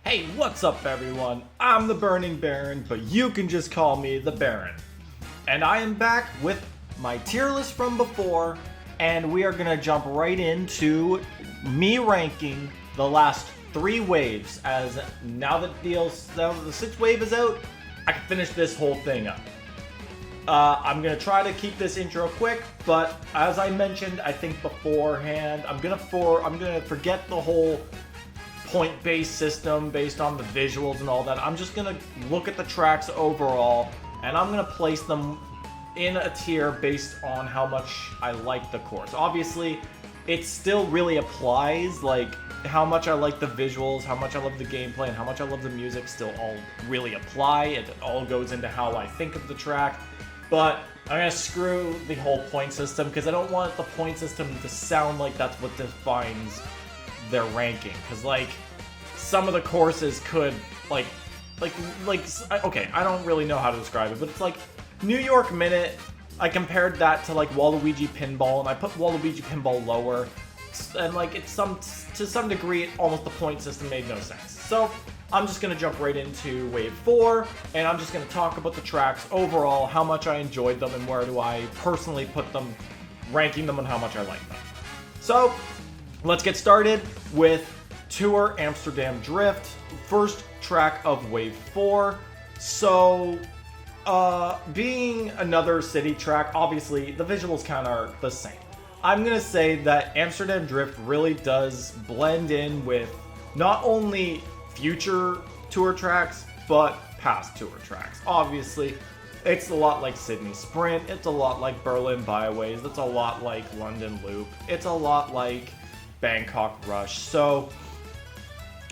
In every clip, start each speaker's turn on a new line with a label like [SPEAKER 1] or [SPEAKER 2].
[SPEAKER 1] Hey, what's up everyone? I'm the Burning Baron, but you can just call me the Baron. And I am back with my tier list from before, and we are gonna jump right into me ranking the last 3 waves, as now that the 6th wave is out, I can finish this whole thing up. I'm gonna try to keep this intro quick, but as I mentioned, I think beforehand, I'm gonna forget the whole point-based system based on the visuals and all that. I'm just gonna look at the tracks overall, and I'm gonna place them in a tier based on how much I like the course. Obviously, it still really applies, like how much I like the visuals, how much I love the gameplay, and how much I love the music still all really apply. It all goes into how I think of the track. But I'm gonna screw the whole point system because I don't want the point system to sound like that's what defines their ranking. Because like some of the courses could okay, I don't really know how to describe it, but it's like New York Minute. I compared that to like Waluigi Pinball, and I put Waluigi Pinball lower, and like to some degree, almost the point system made no sense. So I'm just going to jump right into Wave 4, and I'm just going to talk about the tracks overall, how much I enjoyed them, and where do I personally put them, ranking them, and how much I like them. So, let's get started with Tour Amsterdam Drift, first track of Wave 4. So, being another city track, obviously, the visuals kind of are the same. I'm going to say that Amsterdam Drift really does blend in with not only future tour tracks, but past tour tracks. Obviously, it's a lot like Sydney Sprint, it's a lot like Berlin Byways, it's a lot like London Loop, it's a lot like Bangkok Rush. So,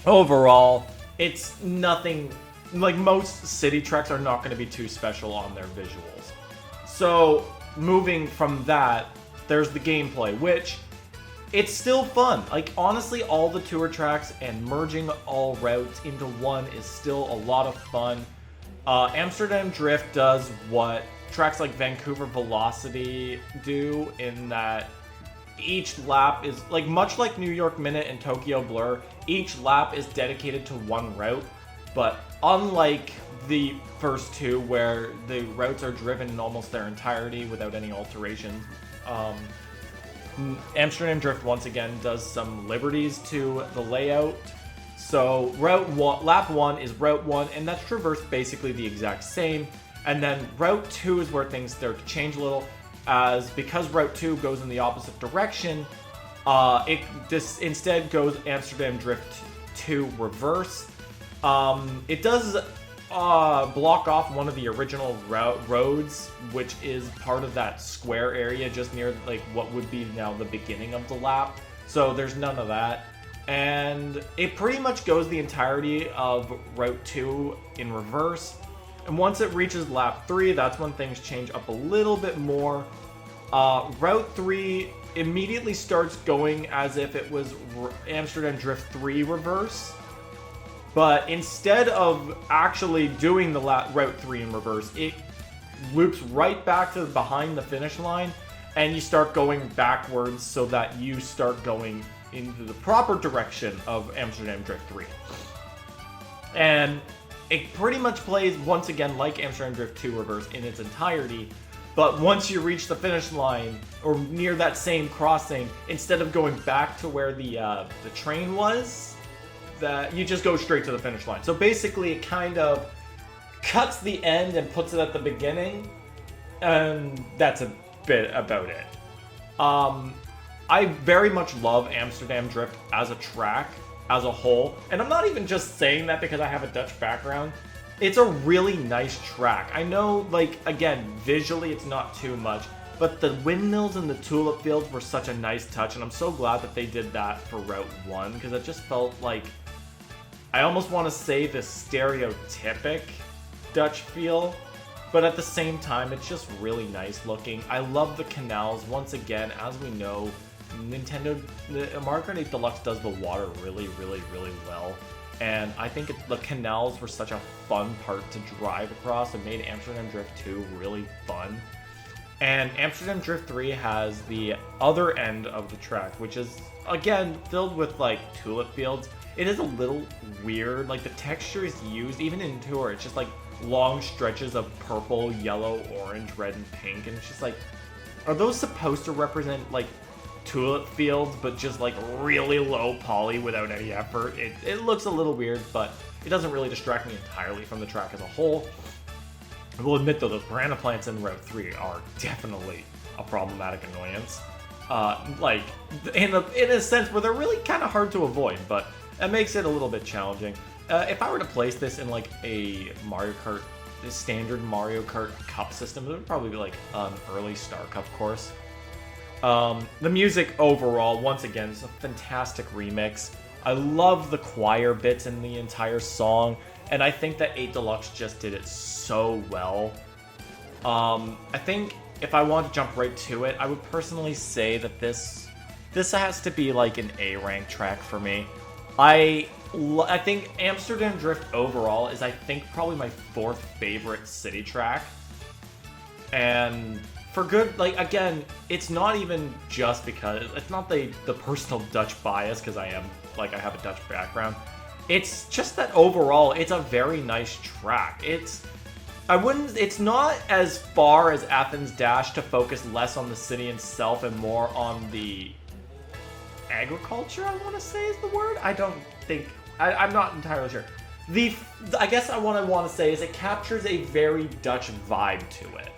[SPEAKER 1] overall, it's nothing, like most city tracks are not going to be too special on their visuals. So, moving from that, there's the gameplay, which it's still fun. Like, honestly, all the tour tracks and merging all routes into one is still a lot of fun. Amsterdam Drift does what tracks like Vancouver Velocity do, in that each lap is, like, much like New York Minute and Tokyo Blur, each lap is dedicated to one route. But unlike the first two, where the routes are driven in almost their entirety without any alterations, Amsterdam Drift once again does some liberties to the layout. So lap 1 is Route 1, and that's traversed basically the exact same. And then Route 2 is where things start to change a little, because Route 2 goes in the opposite direction, it instead goes Amsterdam Drift 2 reverse. It does block off one of the original roads, which is part of that square area just near like what would be now the beginning of the lap. So there's none of that. And it pretty much goes the entirety of Route 2 in reverse. And once it reaches lap 3, that's when things change up a little bit more. Route 3 immediately starts going as if it was Amsterdam Drift 3 reverse. But instead of actually doing the Route 3 in reverse, it loops right back to behind the finish line, and you start going backwards so that you start going into the proper direction of Amsterdam Drift 3. And it pretty much plays, once again, like Amsterdam Drift 2 reverse in its entirety, but once you reach the finish line, or near that same crossing, instead of going back to where the train was, that you just go straight to the finish line. So basically it kind of cuts the end and puts it at the beginning, and that's a bit about it. I very much love Amsterdam Drift as a track, as a whole, and I'm not even just saying that because I have a Dutch background. It's a really nice track. I know, like, again, visually it's not too much, but the windmills and the tulip fields were such a nice touch, and I'm so glad that they did that for Route 1, because it just felt like, I almost want to say the stereotypic Dutch feel, but at the same time, it's just really nice looking. I love the canals. Once again, as we know, the Mario Kart 8 Deluxe does the water really, really, really well. And I think the canals were such a fun part to drive across. It made Amsterdam Drift 2 really fun. And Amsterdam Drift 3 has the other end of the track, which is, again, filled with, like, tulip fields. It is a little weird. Like, the texture is used, even in Tour, it's just, like, long stretches of purple, yellow, orange, red, and pink. And it's just, like, are those supposed to represent, like, tulip fields, but just, like, really low poly without any effort? It looks a little weird, but it doesn't really distract me entirely from the track as a whole. I will admit, though, those piranha plants in Route 3 are definitely a problematic annoyance. Like, in a sense where they're really kind of hard to avoid, but that makes it a little bit challenging. If I were to place this in, like, a Mario Kart, the standard Mario Kart Cup system, it would probably be, like, an early Star Cup course. The music overall, once again, is a fantastic remix. I love the choir bits in the entire song. And I think that 8 Deluxe just did it so well. I think if I want to jump right to it, I would personally say that this has to be like an A rank track for me. I think Amsterdam Drift overall is, I think, probably my 4th favorite city track. And for good, like, again, it's not even just because, it's not the personal Dutch bias, because I have a Dutch background. It's just that overall, it's a very nice track. It's not as far as Athens Dash to focus less on the city itself and more on the agriculture, I want to say is the word. I don't think, I'm not entirely sure. I guess what I want to say is it captures a very Dutch vibe to it.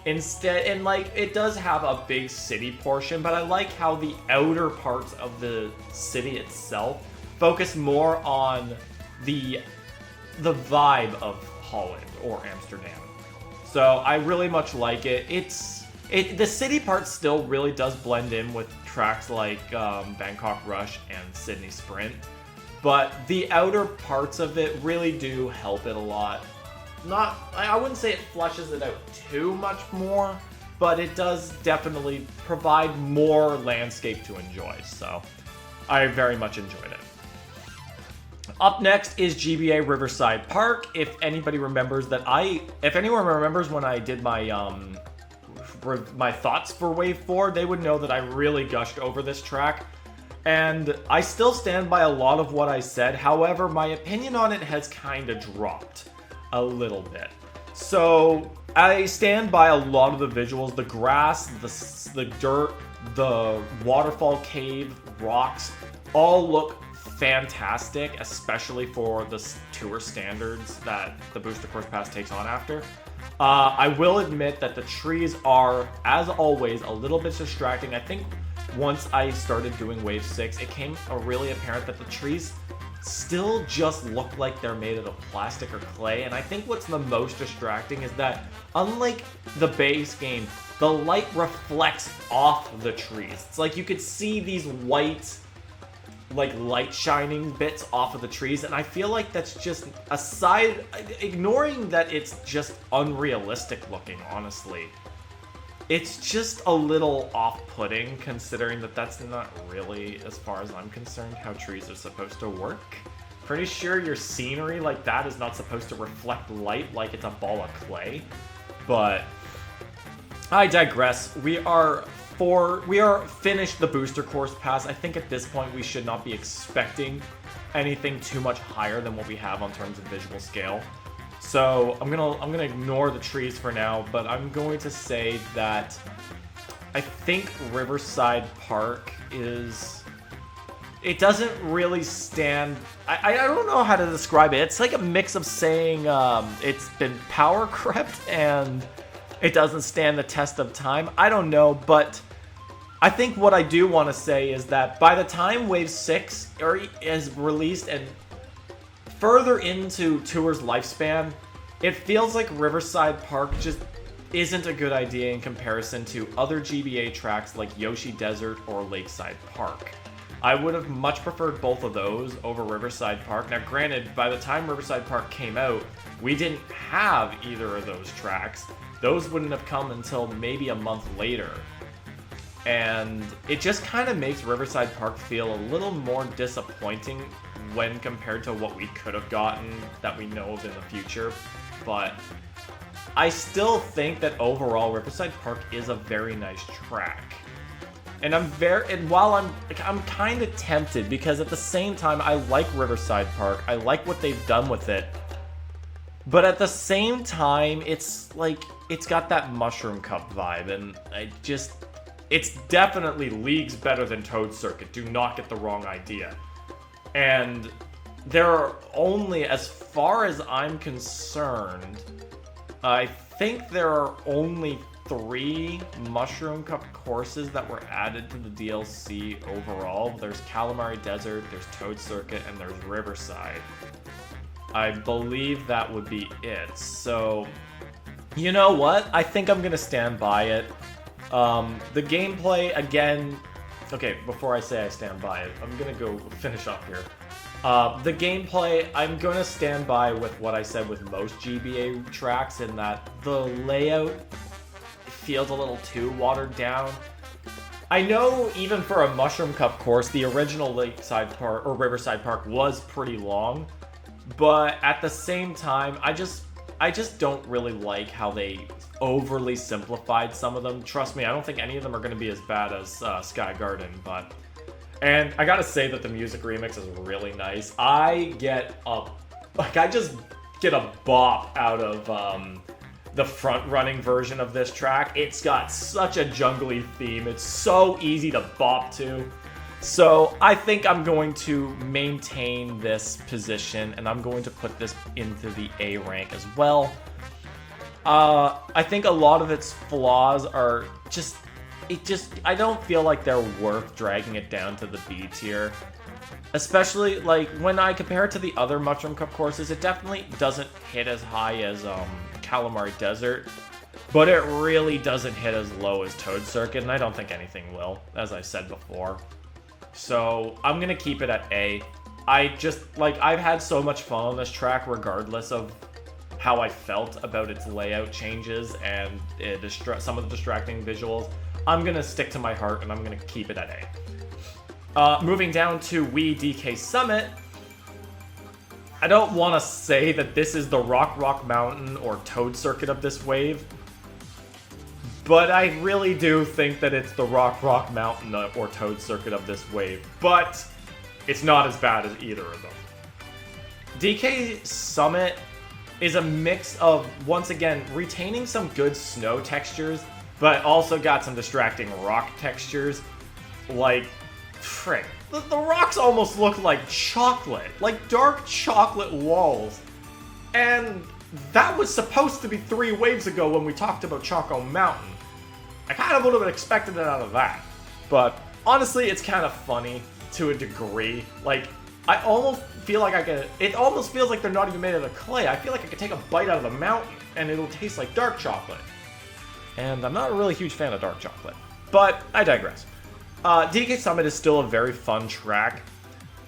[SPEAKER 1] Instead, and like, it does have a big city portion, but I like how the outer parts of the city itself focus more on the vibe of Holland or Amsterdam. So I really much like it. The city part still really does blend in with tracks like Bangkok Rush and Sydney Sprint, but the outer parts of it really do help it a lot. I wouldn't say it fleshes it out too much more, but it does definitely provide more landscape to enjoy. So I very much enjoyed it. Up next is GBA Riverside Park. If anyone remembers when I did my thoughts for Wave 4, they would know that I really gushed over this track. And I still stand by a lot of what I said. However, my opinion on it has kind of dropped a little bit. So I stand by a lot of the visuals, the grass, the dirt, the waterfall cave, rocks, all look fantastic, especially for the tour standards that the Booster Course Pass takes on after. I will admit that the trees are, as always, a little bit distracting. I think once I started doing Wave 6, it became really apparent that the trees still just look like they're made out of plastic or clay, and I think what's the most distracting is that, unlike the base game, the light reflects off the trees. It's like you could see these white, like, light shining bits off of the trees, and I feel like that's just ignoring that it's just unrealistic looking, honestly. It's just a little off-putting, considering that that's not really, as far as I'm concerned, how trees are supposed to work. Pretty sure your scenery like that is not supposed to reflect light like it's a ball of clay. But I digress. We are finished the Booster Course Pass. I think at this point we should not be expecting anything too much higher than what we have on terms of visual scale. So I'm gonna ignore the trees for now, but I'm going to say that I think Riverside Park it doesn't really stand. I don't know how to describe it. It's like a mix of saying it's been power crept and it doesn't stand the test of time. I don't know, but I think what I do want to say is that by the time Wave 6 is released and further into Tour's lifespan, it feels like Riverside Park just isn't a good idea in comparison to other GBA tracks like Yoshi Desert or Lakeside Park. I would have much preferred both of those over Riverside Park. Now granted, by the time Riverside Park came out, we didn't have either of those tracks. Those wouldn't have come until maybe a month later. And it just kind of makes Riverside Park feel a little more disappointing when compared to what we could have gotten that we know of in the future. But I still think that overall Riverside Park is a very nice track. And while I'm kind of tempted because at the same time I like Riverside Park. I like what they've done with it. But at the same time, it's like it's got that Mushroom Cup vibe, and it's definitely leagues better than Toad Circuit. Do not get the wrong idea. And there are only, as far as I'm concerned, I think there are only 3 Mushroom Cup courses that were added to the DLC overall. There's Calamari Desert, there's Toad Circuit, and there's Riverside. I believe that would be it. So, you know what? I think I'm going to stand by it. The gameplay, again... Okay, before I say I stand by it, I'm going to go finish up here. The gameplay, I'm going to stand by with what I said with most GBA tracks, in that the layout feels a little too watered down. I know even for a Mushroom Cup course, the original Lakeside Park or Riverside Park was pretty long, but at the same time, I just don't really like how they overly simplified some of them. Trust me, I don't think any of them are going to be as bad as Sky Garden, but... And I gotta say that the music remix is really nice. I just get a bop out of the front-running version of this track. It's got such a jungly theme. It's so easy to bop to. So I think I'm going to maintain this position, and I'm going to put this into the A rank as well. I think a lot of its flaws are I don't feel like they're worth dragging it down to the B tier. Especially, like, when I compare it to the other Mushroom Cup courses, it definitely doesn't hit as high as Calamari Desert, but it really doesn't hit as low as Toad Circuit, and I don't think anything will, as I said before. So, I'm gonna keep it at A. I've had so much fun on this track regardless of how I felt about its layout changes and some of the distracting visuals. I'm going to stick to my heart, and I'm going to keep it at A. Moving down to Wii DK Summit, I don't want to say that this is the Rock Mountain or Toad Circuit of this wave, but I really do think that it's the Rock Mountain or Toad Circuit of this wave, but it's not as bad as either of them. DK Summit is a mix of, once again, retaining some good snow textures, but also got some distracting rock textures. Like, frick. The rocks almost look like chocolate. Like dark chocolate walls. And that was supposed to be 3 waves ago when we talked about Choco Mountain. I kind of would have expected it out of that. But honestly, it's kind of funny to a degree. Like, I almost feel like it almost feels like they're not even made out of clay. I feel like I could take a bite out of the mountain and it'll taste like dark chocolate. And I'm not a really huge fan of dark chocolate. But I digress. DK Summit is still a very fun track.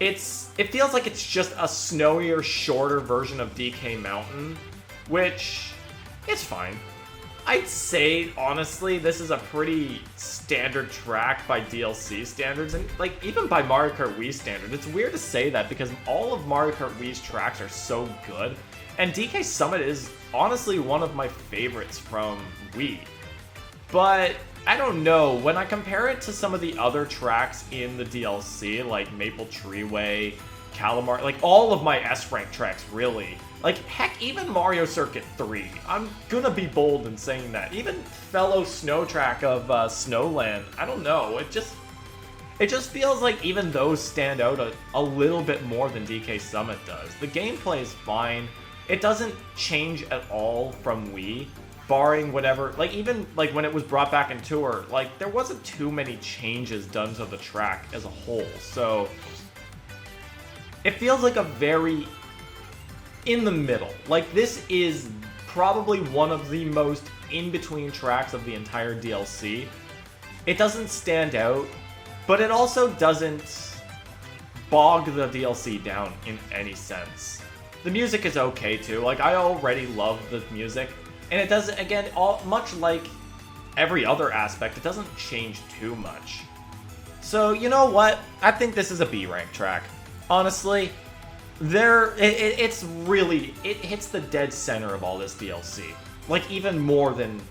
[SPEAKER 1] It feels like it's just a snowier, shorter version of DK Mountain, which is fine. I'd say, honestly, this is a pretty standard track by DLC standards, and like even by Mario Kart Wii standards. It's weird to say that because all of Mario Kart Wii's tracks are so good, and DK Summit is honestly one of my favorites from Wii. But I don't know, when I compare it to some of the other tracks in the DLC, like Maple Treeway, Calamari, like all of my S-rank tracks, really. Like, heck, even Mario Circuit 3. I'm gonna be bold in saying that. Even fellow snow track of Snowland, I don't know, it just feels like even those stand out a little bit more than DK Summit does. The gameplay is fine. It doesn't change at all from Wii. Barring whatever, like even like when it was brought back in Tour, like there wasn't too many changes done to the track as a whole. So it feels like a very in the middle. Like this is probably one of the most in-between tracks of the entire DLC. It doesn't stand out, but it also doesn't bog the DLC down in any sense. The music is okay too. Like I already love the music. And it doesn't, again, much like every other aspect, it doesn't change too much. So, you know what? I think this is a B rank track. Honestly, it hits the dead center of all this DLC. like even more than,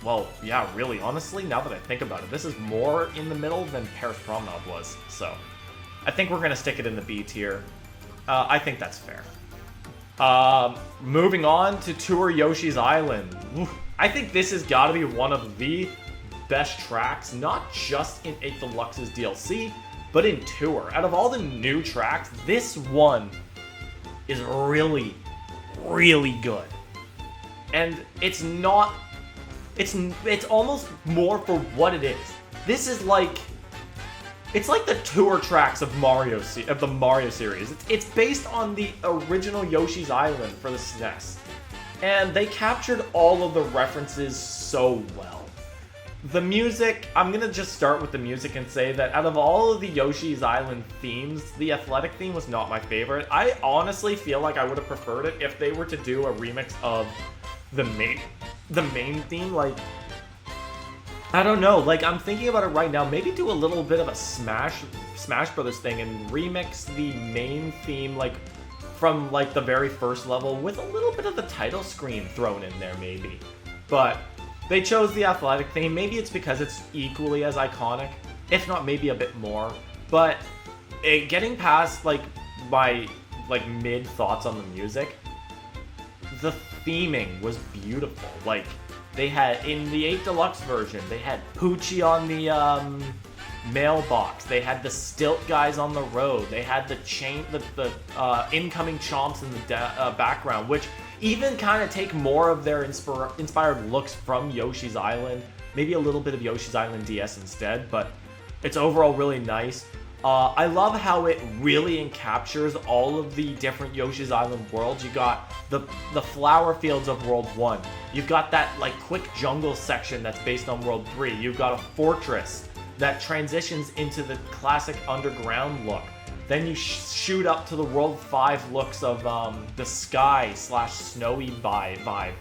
[SPEAKER 1] well, yeah, really, honestly, now that I think about it, this is more in the middle than Paris Promenade was. So I think we're gonna stick it in the B tier. I think that's fair. Moving on to Tour Yoshi's Island. I think this has got to be one of the best tracks, not just in 8 Deluxe's DLC, but in Tour. Out of all the new tracks, this one is really, really good. And it's not... It's almost more for what it is. This is like... It's like the Tour tracks of the Mario series. It's based on the original Yoshi's Island for the SNES. And they captured all of the references so well. The music, I'm gonna just start with the music and say that out of all of the Yoshi's Island themes, the athletic theme was not my favorite. I honestly feel like I would have preferred it if they were to do a remix of the main theme, like... I don't know, like, I'm thinking about it right now. Maybe do a little bit of a Smash Brothers thing and remix the main theme, like, from, like, the very first level with a little bit of the title screen thrown in there, maybe. But they chose the athletic theme. Maybe it's because it's equally as iconic, if not maybe a bit more. But getting past, like, my, like, mid-thoughts on the music, the theming was beautiful. Like... They had, in the 8 Deluxe version, they had Fujii on the mailbox. They had the stilt guys on the road. They had the incoming chomps in the background, which even kind of take more of their inspired looks from Yoshi's Island. Maybe a little bit of Yoshi's Island DS instead, but it's overall really nice. I love how it really encaptures all of the different Yoshi's Island worlds. You got the flower fields of World 1. You've got that like quick jungle section that's based on World 3. You've got a fortress that transitions into the classic underground look. Then you shoot up to the World 5 looks of the sky/snowy vibe.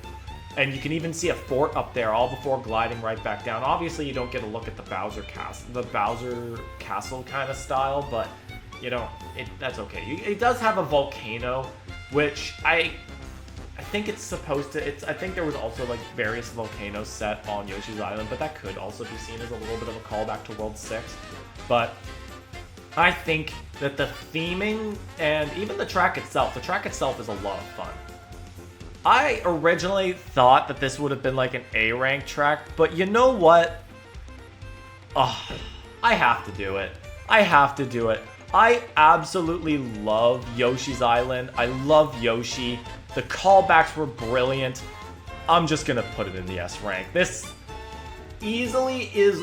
[SPEAKER 1] And you can even see a fort up there all before gliding right back down. Obviously, you don't get a look at the Bowser Castle kind of style, but, you know, that's okay. It does have a volcano, which I think it's supposed to... I think there was also, like, various volcanoes set on Yoshi's Island, but that could also be seen as a little bit of a callback to World 6. But I think that the theming and even the track itself is a lot of fun. I originally thought that this would have been like an A-rank track, but you know what? I have to do it. I absolutely love Yoshi's Island. I love Yoshi. The callbacks were brilliant. I'm just gonna put it in the S rank. This easily is,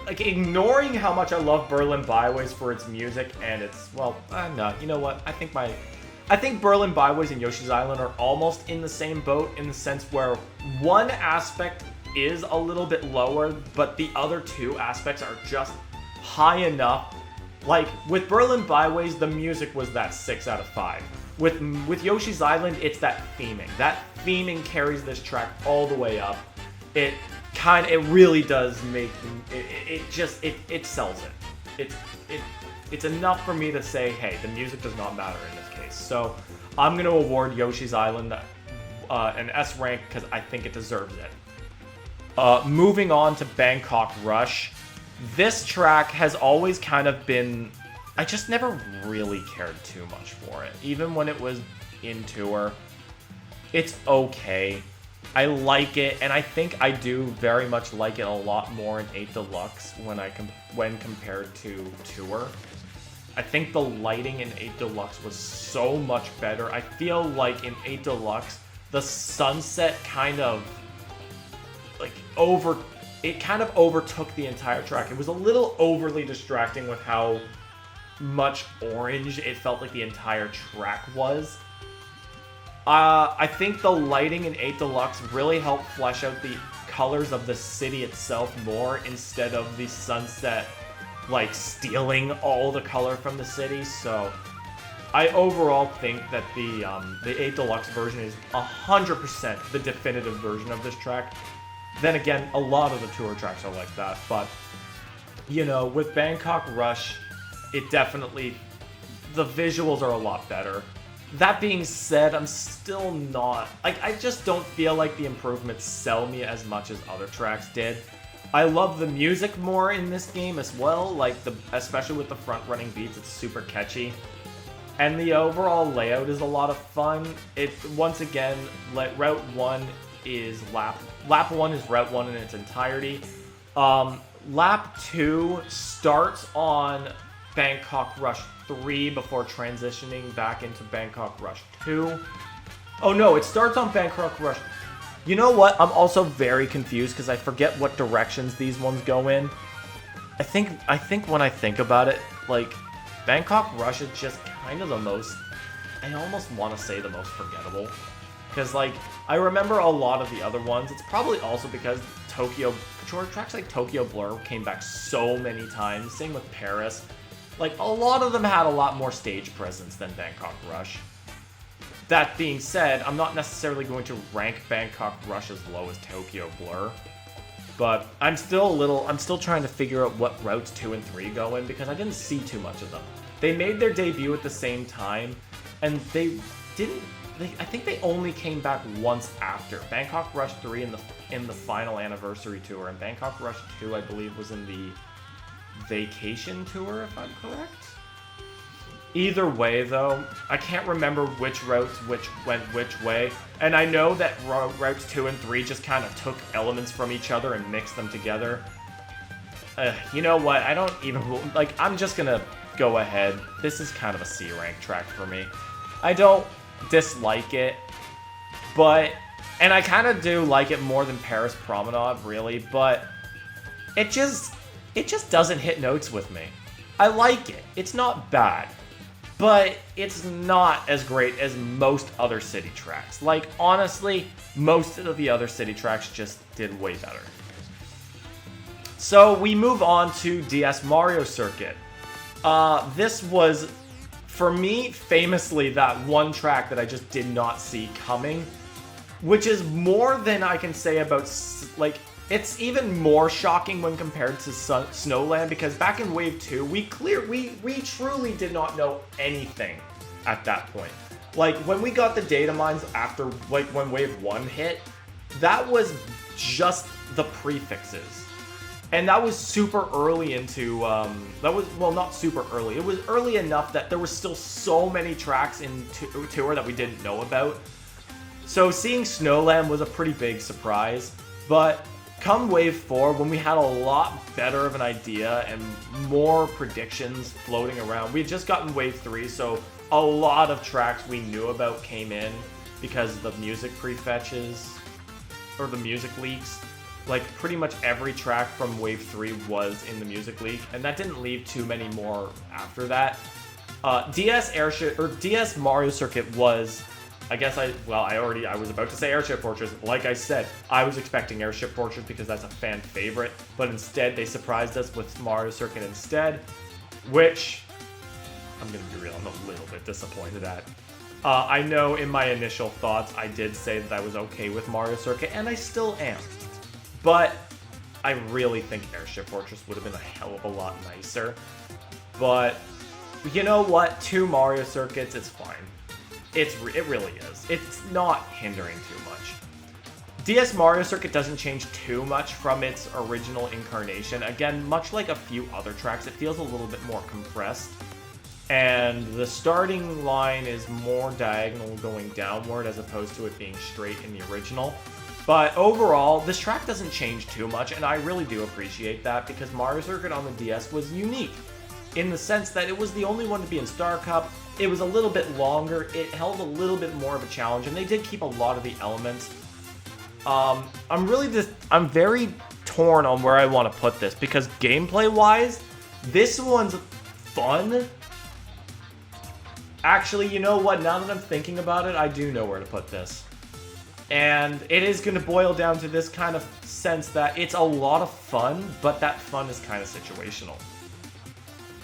[SPEAKER 1] like, ignoring how much I love Berlin Byways for its music and its, well, no, you know what? I think Berlin Byways and Yoshi's Island are almost in the same boat in the sense where one aspect is a little bit lower, but the other two aspects are just high enough. Like, with Berlin Byways, the music was that 6 out of 5. With Yoshi's Island, it's that theming. That theming carries this track all the way up. It really does make, it sells it. It's enough for me to say, hey, the music does not matter in this case. So I'm going to award Yoshi's Island an S rank because I think it deserves it. Moving on to Bangkok Rush. This track has always kind of been... I just never really cared too much for it. Even when it was in Tour, it's okay. I like it, and I think I do very much like it a lot more in 8 Deluxe when compared to Tour. I think the lighting in 8 Deluxe was so much better. I feel like in 8 Deluxe, the sunset kind of overtook the entire track. It was a little overly distracting with how much orange it felt like the entire track was. I think the lighting in 8 Deluxe really helped flesh out the colors of the city itself more instead of the sunset like stealing all the color from the city. So I overall think that the 8 Deluxe version is 100% the definitive version of this track. Then again, a lot of the Tour tracks are like that, but you know, with Bangkok Rush, it definitely, the visuals are a lot better. That being said, I'm still not... Like, I just don't feel like the improvements sell me as much as other tracks did. I love the music more in this game as well, like especially with the front-running beats, it's super catchy. And the overall layout is a lot of fun. Once again, Route 1 is Lap 1 is Route 1 in its entirety. Lap 2 starts on Bangkok Rush 3 before transitioning back into Bangkok Rush 2. Oh no, it starts on Bangkok Rush. You know what? I'm also very confused because I forget what directions these ones go in. I think when I think about it, like, Bangkok Rush is just kind of the most... I almost want to say the most forgettable. Because, like, I remember a lot of the other ones. It's probably also because tracks like Tokyo Blur came back so many times. Same with Paris. Like, a lot of them had a lot more stage presence than Bangkok Rush. That being said, I'm not necessarily going to rank Bangkok Rush as low as Tokyo Blur. But I'm still trying to figure out what routes 2 and 3 go in because I didn't see too much of them. They made their debut at the same time, and I think they only came back once after. Bangkok Rush 3 in the final anniversary tour, and Bangkok Rush 2, I believe, was in the vacation tour, if I'm correct. Either way, though, I can't remember which routes went which way, and I know that routes 2 and 3 just kind of took elements from each other and mixed them together. You know what? I don't even... Like, I'm just gonna go ahead. This is kind of a C-rank track for me. I don't dislike it, but... And I kind of do like it more than Paris Promenade, really, but... It just doesn't hit notes with me. I like it. It's not bad. But it's not as great as most other city tracks. Like, honestly, most of the other city tracks just did way better. So we move on to DS Mario Circuit. This was, for me, famously that one track that I just did not see coming. Which is more than I can say about, like... It's even more shocking when compared to Snowland, because back in Wave 2, we truly did not know anything at that point. Like, when we got the data mines after, like, when Wave 1 hit, that was just the prefixes. And that was super early into, well, not super early. It was early enough that there was still so many tracks in Tour that we didn't know about. So seeing Snowland was a pretty big surprise, but... Come Wave 4, when we had a lot better of an idea and more predictions floating around, we had just gotten Wave 3, so a lot of tracks we knew about came in because the music prefetches, or the music leaks. Like, pretty much every track from Wave 3 was in the music leak, and that didn't leave too many more after that. DS Mario Circuit was... I was about to say Airship Fortress. Like I said, I was expecting Airship Fortress because that's a fan favorite, but instead they surprised us with Mario Circuit instead, which, I'm gonna be real, I'm a little bit disappointed at. I know in my initial thoughts I did say that I was okay with Mario Circuit, and I still am. But I really think Airship Fortress would have been a hell of a lot nicer. But, you know what? 2 Mario Circuits, it's fine. It really is. It's not hindering too much. DS Mario Circuit doesn't change too much from its original incarnation. Again, much like a few other tracks, it feels a little bit more compressed. And the starting line is more diagonal going downward as opposed to it being straight in the original. But overall, this track doesn't change too much, and I really do appreciate that because Mario Circuit on the DS was unique in the sense that it was the only one to be in Star Cup. It was a little bit longer, it held a little bit more of a challenge, and they did keep a lot of the elements. I'm very torn on where I want to put this, because gameplay-wise, this one's fun. Actually, you know what, now that I'm thinking about it, I do know where to put this. And it is going to boil down to this kind of sense that it's a lot of fun, but that fun is kind of situational.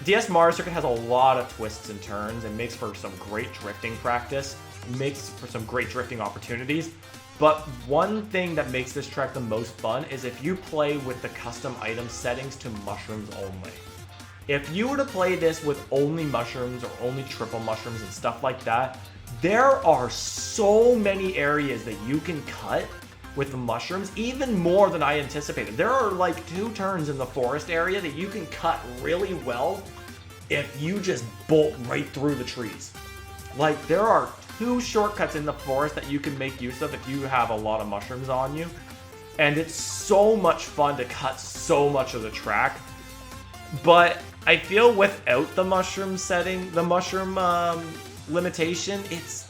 [SPEAKER 1] DS Mario Circuit has a lot of twists and turns and makes for some great drifting practice, makes for some great drifting opportunities, but one thing that makes this track the most fun is if you play with the custom item settings to mushrooms only. If you were to play this with only mushrooms or only triple mushrooms and stuff like that, there are so many areas that you can cut with the mushrooms, even more than I anticipated. There are like 2 turns in the forest area that you can cut really well if you just bolt right through the trees. Like, there are 2 shortcuts in the forest that you can make use of if you have a lot of mushrooms on you. And it's so much fun to cut so much of the track. But I feel without the mushroom setting, the mushroom limitation, it's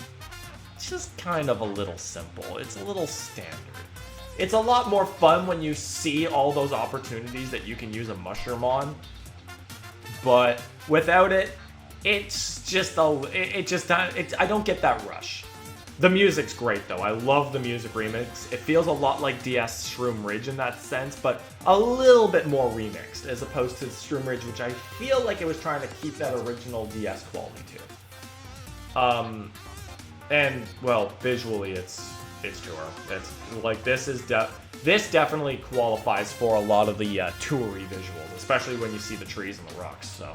[SPEAKER 1] just kind of a little simple. It's a little standard. It's a lot more fun when you see all those opportunities that you can use a mushroom on. But without it, it's just I don't get that rush. The music's great though. I love the music remix. It feels a lot like DS Shroom Ridge in that sense, but a little bit more remixed as opposed to Shroom Ridge, which I feel like it was trying to keep that original DS quality too. And well, visually it's tour. It's like this definitely qualifies for a lot of the toury visuals, especially when you see the trees and the rocks. So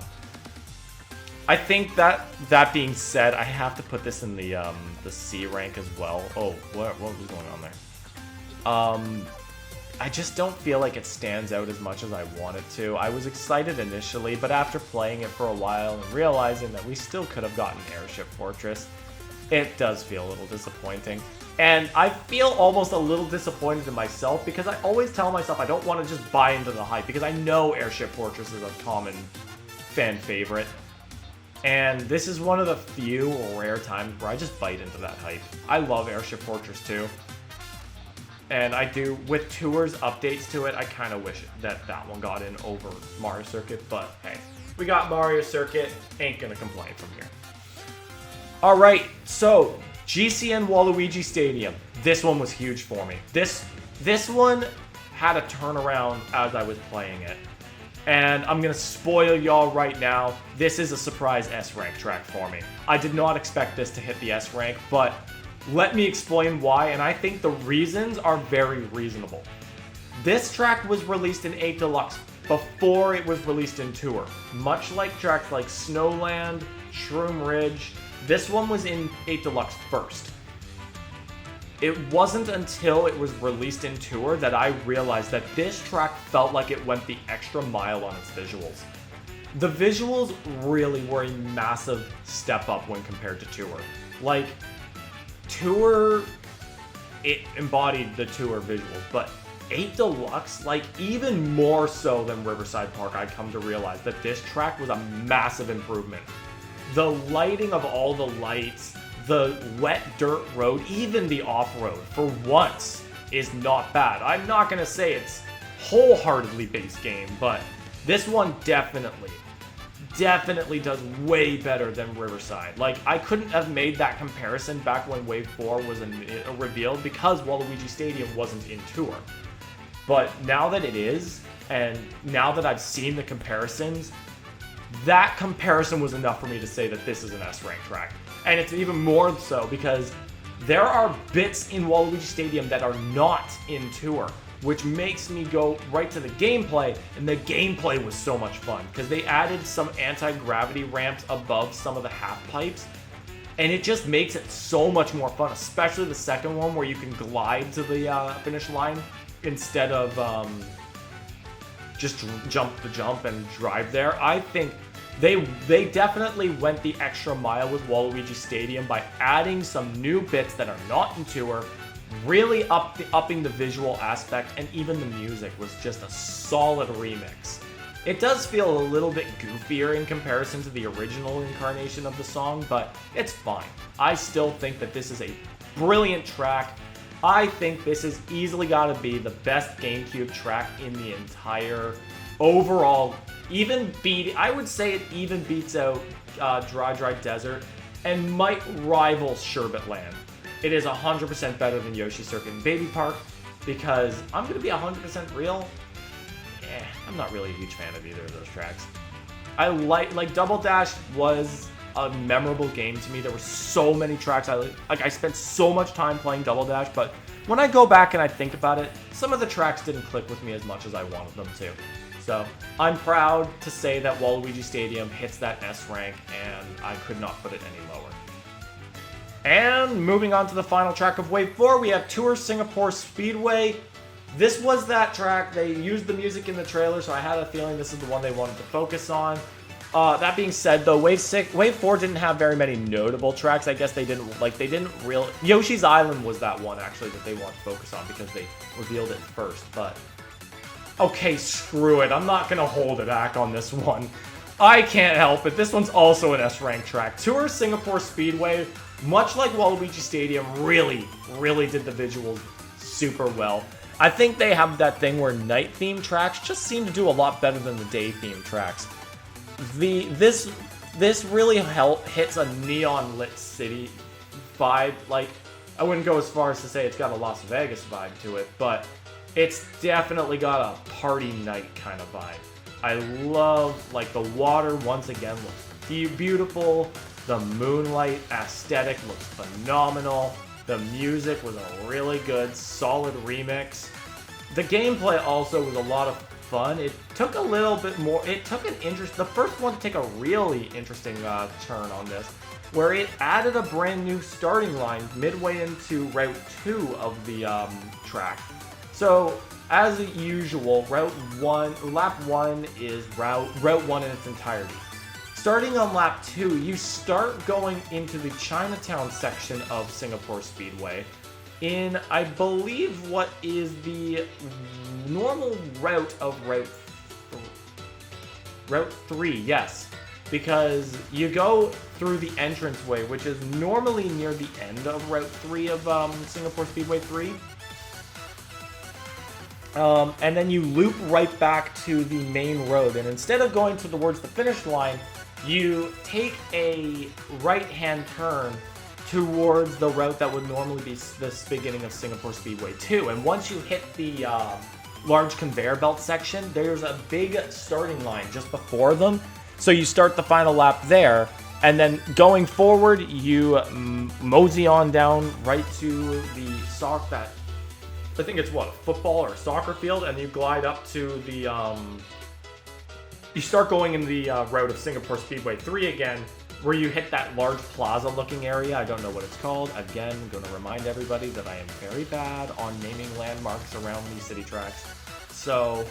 [SPEAKER 1] I think that being said, I have to put this in the C rank as well. Oh, what was going on there? I just don't feel like it stands out as much as I want it to. I was excited initially, but after playing it for a while and realizing that we still could have gotten Airship Fortress, it does feel a little disappointing. And I feel almost a little disappointed in myself because I always tell myself I don't want to just buy into the hype because I know Airship Fortress is a common fan favorite. And this is one of the few or rare times where I just bite into that hype. I love Airship Fortress 2. And I do, with Tours updates to it, I kind of wish that one got in over Mario Circuit. But hey, we got Mario Circuit, ain't gonna complain from here. Alright, so GCN Waluigi Stadium. This one was huge for me. This one had a turnaround as I was playing it. And I'm going to spoil y'all right now. This is a surprise S-rank track for me. I did not expect this to hit the S-rank, but let me explain why, and I think the reasons are very reasonable. This track was released in 8 Deluxe before it was released in Tour. Much like tracks like Snowland, Shroom Ridge, this one was in 8 Deluxe first. It wasn't until it was released in Tour that I realized that this track felt like it went the extra mile on its visuals. The visuals really were a massive step up when compared to Tour. Like, Tour, it embodied the Tour visuals, but 8 Deluxe, like, even more so than Riverside Park, I come to realize that this track was a massive improvement. The lighting of all the lights, the wet dirt road, even the off-road, for once, is not bad. I'm not going to say it's wholeheartedly base game, but this one definitely does way better than Riverside. Like, I couldn't have made that comparison back when Wave 4 was revealed because Waluigi Stadium wasn't in Tour. But now that it is, and now that I've seen the comparisons, that comparison was enough for me to say that this is an S-rank track. And it's even more so because there are bits in Waluigi Stadium that are not in Tour, which makes me go right to the gameplay, and the gameplay was so much fun because they added some anti-gravity ramps above some of the half pipes, and it just makes it so much more fun, especially the second one where you can glide to the finish line instead of just jump the jump and drive there. I think they definitely went the extra mile with Waluigi Stadium by adding some new bits that are not in Tour, really upping the visual aspect, and even the music was just a solid remix. It does feel a little bit goofier in comparison to the original incarnation of the song, but it's fine. I still think that this is a brilliant track. I think this has easily got to be the best GameCube track in the entire overall. I would say it even beats out Dry Dry Desert and might rival Sherbet Land. It is 100% better than Yoshi Circuit and Baby Park because I'm going to be 100% real. I'm not really a huge fan of either of those tracks. I like Double Dash was a memorable game to me. There were so many tracks I spent so much time playing Double Dash, but when I go back and I think about it, some of the tracks didn't click with me as much as I wanted them to. stuff. I'm proud to say that Waluigi Stadium hits that S rank, and I could not put it any lower. And moving on to the final track of Wave 4, we have Tour Singapore Speedway. This was that track. They used the music in the trailer, so I had a feeling this is the one they wanted to focus on. That being said, though, Wave 4 didn't have very many notable tracks. I guess they didn't really... Yoshi's Island was that one, actually, that they wanted to focus on because they revealed it first, but... Okay, screw it. I'm not going to hold it back on this one. I can't help it. This one's also an S-rank track. Tour Singapore Speedway, much like Waluigi Stadium, really did the visuals super well. I think they have that thing where night-themed tracks just seem to do a lot better than the day-themed tracks. This really hits a neon-lit city vibe. Like, I wouldn't go as far as to say it's got a Las Vegas vibe to it, but it's definitely got a party night kind of vibe. I love, like, the water once again looks beautiful. The moonlight aesthetic looks phenomenal. The music was a really good, solid remix. The gameplay also was a lot of fun. It took a little bit more. It took the first one to take a really interesting turn on this, where it added a brand new starting line midway into Route 2 of the track. So, as usual, lap 1 is Route 1 in its entirety. Starting on lap 2, you start going into the Chinatown section of Singapore Speedway in, I believe, what is the normal route of Route 3, yes. Because you go through the entranceway, which is normally near the end of Route 3 of Singapore Speedway 3. And then you loop right back to the main road, and instead of going towards the finish line, you take a right-hand turn towards the route that would normally be the beginning of Singapore Speedway 2. And once you hit the large conveyor belt section, there's a big starting line just before them. So you start the final lap there, and then going forward, you mosey on down right to the I think it's what, a football or a soccer field, and you glide up to the, you start going in the route of Singapore Speedway 3 again, where you hit that large plaza-looking area. I don't know what it's called. Again, I'm going to remind everybody that I am very bad on naming landmarks around these city tracks. So,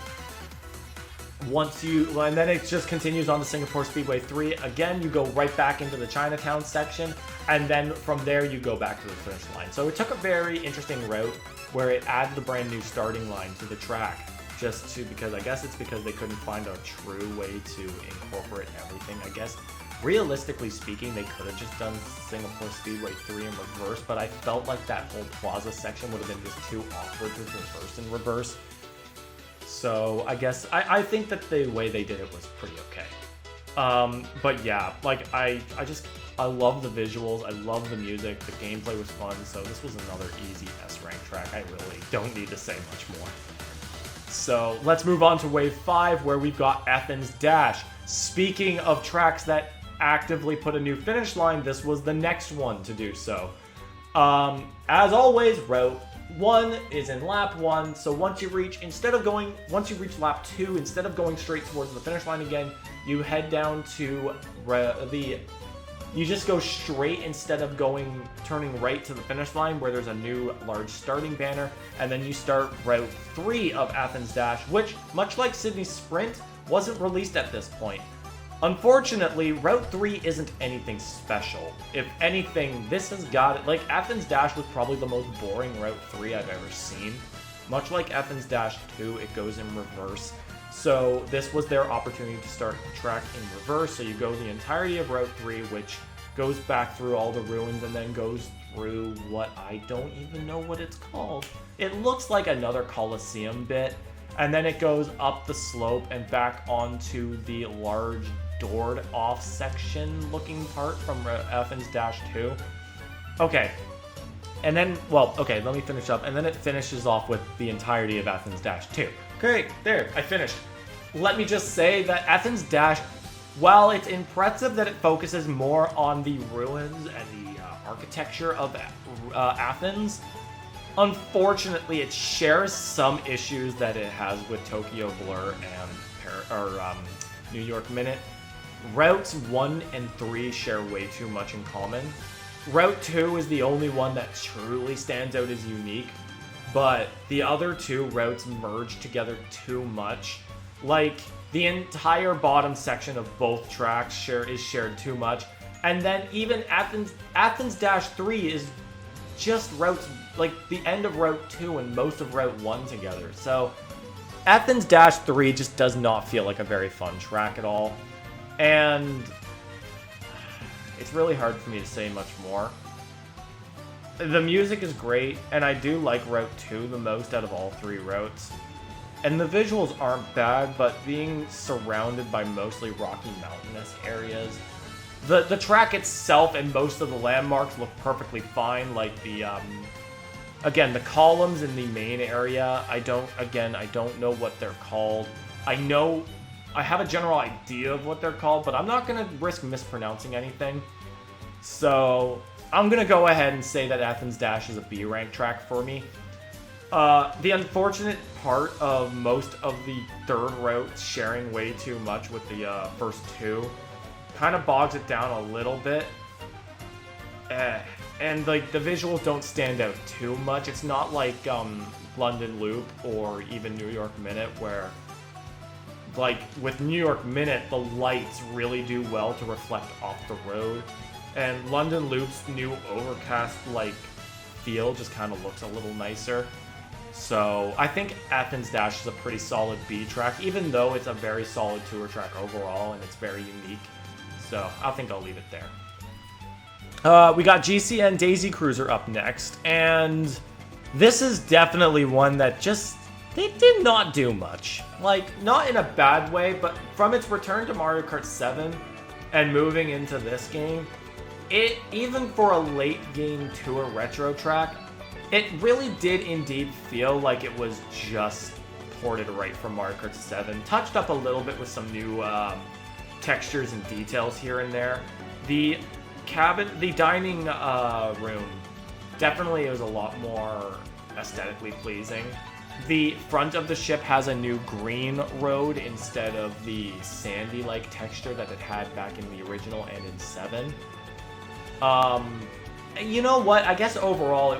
[SPEAKER 1] and then it just continues on to Singapore Speedway 3. Again, you go right back into the Chinatown section, and then from there you go back to the finish line. So it took a very interesting route where it added a brand new starting line to the track, because I guess it's because they couldn't find a true way to incorporate everything. I guess, realistically speaking, they could have just done Singapore Speedway 3 in reverse, but I felt like that whole plaza section would have been just too awkward to reverse in reverse. So I guess I think that the way they did it was pretty okay. But yeah, like I love the visuals, I love the music, the gameplay was fun, so this was another easy S-rank track. I really don't need to say much more. So let's move on to Wave 5, where we've got Athens Dash. Speaking of tracks that actively put a new finish line, this was the next one to do so. As always, Route 1 is in lap 1, so once you reach lap 2, instead of going straight towards the finish line again, you head down to you just go straight instead of turning right to the finish line, where there's a new large starting banner, and then you start Route 3 of Athens Dash, which, much like Sydney Sprint, wasn't released at this point. Unfortunately, Route 3 isn't anything special. If anything, this has got it. Like, Athens Dash was probably the most boring Route 3 I've ever seen. Much like Athens Dash 2, it goes in reverse. So this was their opportunity to start the track in reverse. So you go the entirety of Route 3, which goes back through all the ruins and then goes through what I don't even know what it's called. It looks like another Coliseum bit. And then it goes up the slope and back onto the large doored off section looking part from Athens Dash 2. Okay. And then, let me finish up. And then it finishes off with the entirety of Athens Dash 2. Great, there, I finished. Let me just say that Athens Dash, while it's impressive that it focuses more on the ruins and the architecture of Athens, unfortunately it shares some issues that it has with Tokyo Blur and New York Minute. Routes 1 and 3 share way too much in common. Route 2 is the only one that truly stands out as unique, but the other two routes merge together too much. Like, the entire bottom section of both tracks is shared too much. And then even Athens-3 is just routes, like the end of Route 2 and most of Route 1 together. So Athens-3 just does not feel like a very fun track at all. And it's really hard for me to say much more. The music is great, and I do like Route 2 the most out of all 3 routes. And the visuals aren't bad, but being surrounded by mostly rocky mountainous areas, the track itself and most of the landmarks look perfectly fine. Like again, the columns in the main area, I don't know what they're called. I have a general idea of what they're called, but I'm not going to risk mispronouncing anything. So I'm going to go ahead and say that Athens Dash is a B rank track for me. The unfortunate part of most of the third routes sharing way too much with the first two kind of bogs it down a little bit. And like the visuals don't stand out too much. It's not like London Loop or even New York Minute, where like with New York Minute the lights really do well to reflect off the road, and London Loop's new overcast like feel just kind of looks a little nicer. So I think Athens Dash is a pretty solid B track, even though it's a very solid tour track overall and it's very unique. So I think I'll leave it there. We got GCN Daisy Cruiser up next, and this is definitely one that just, they did not do much. Like, not in a bad way, but from its return to Mario Kart 7 and moving into this game, it, even for a late game tour retro track, it really did indeed feel like it was just ported right from Mario Kart 7. Touched up a little bit with some new textures and details here and there. The dining room, definitely it was a lot more aesthetically pleasing. The front of the ship has a new green road instead of the sandy-like texture that it had back in the original and in 7. You know what? I guess overall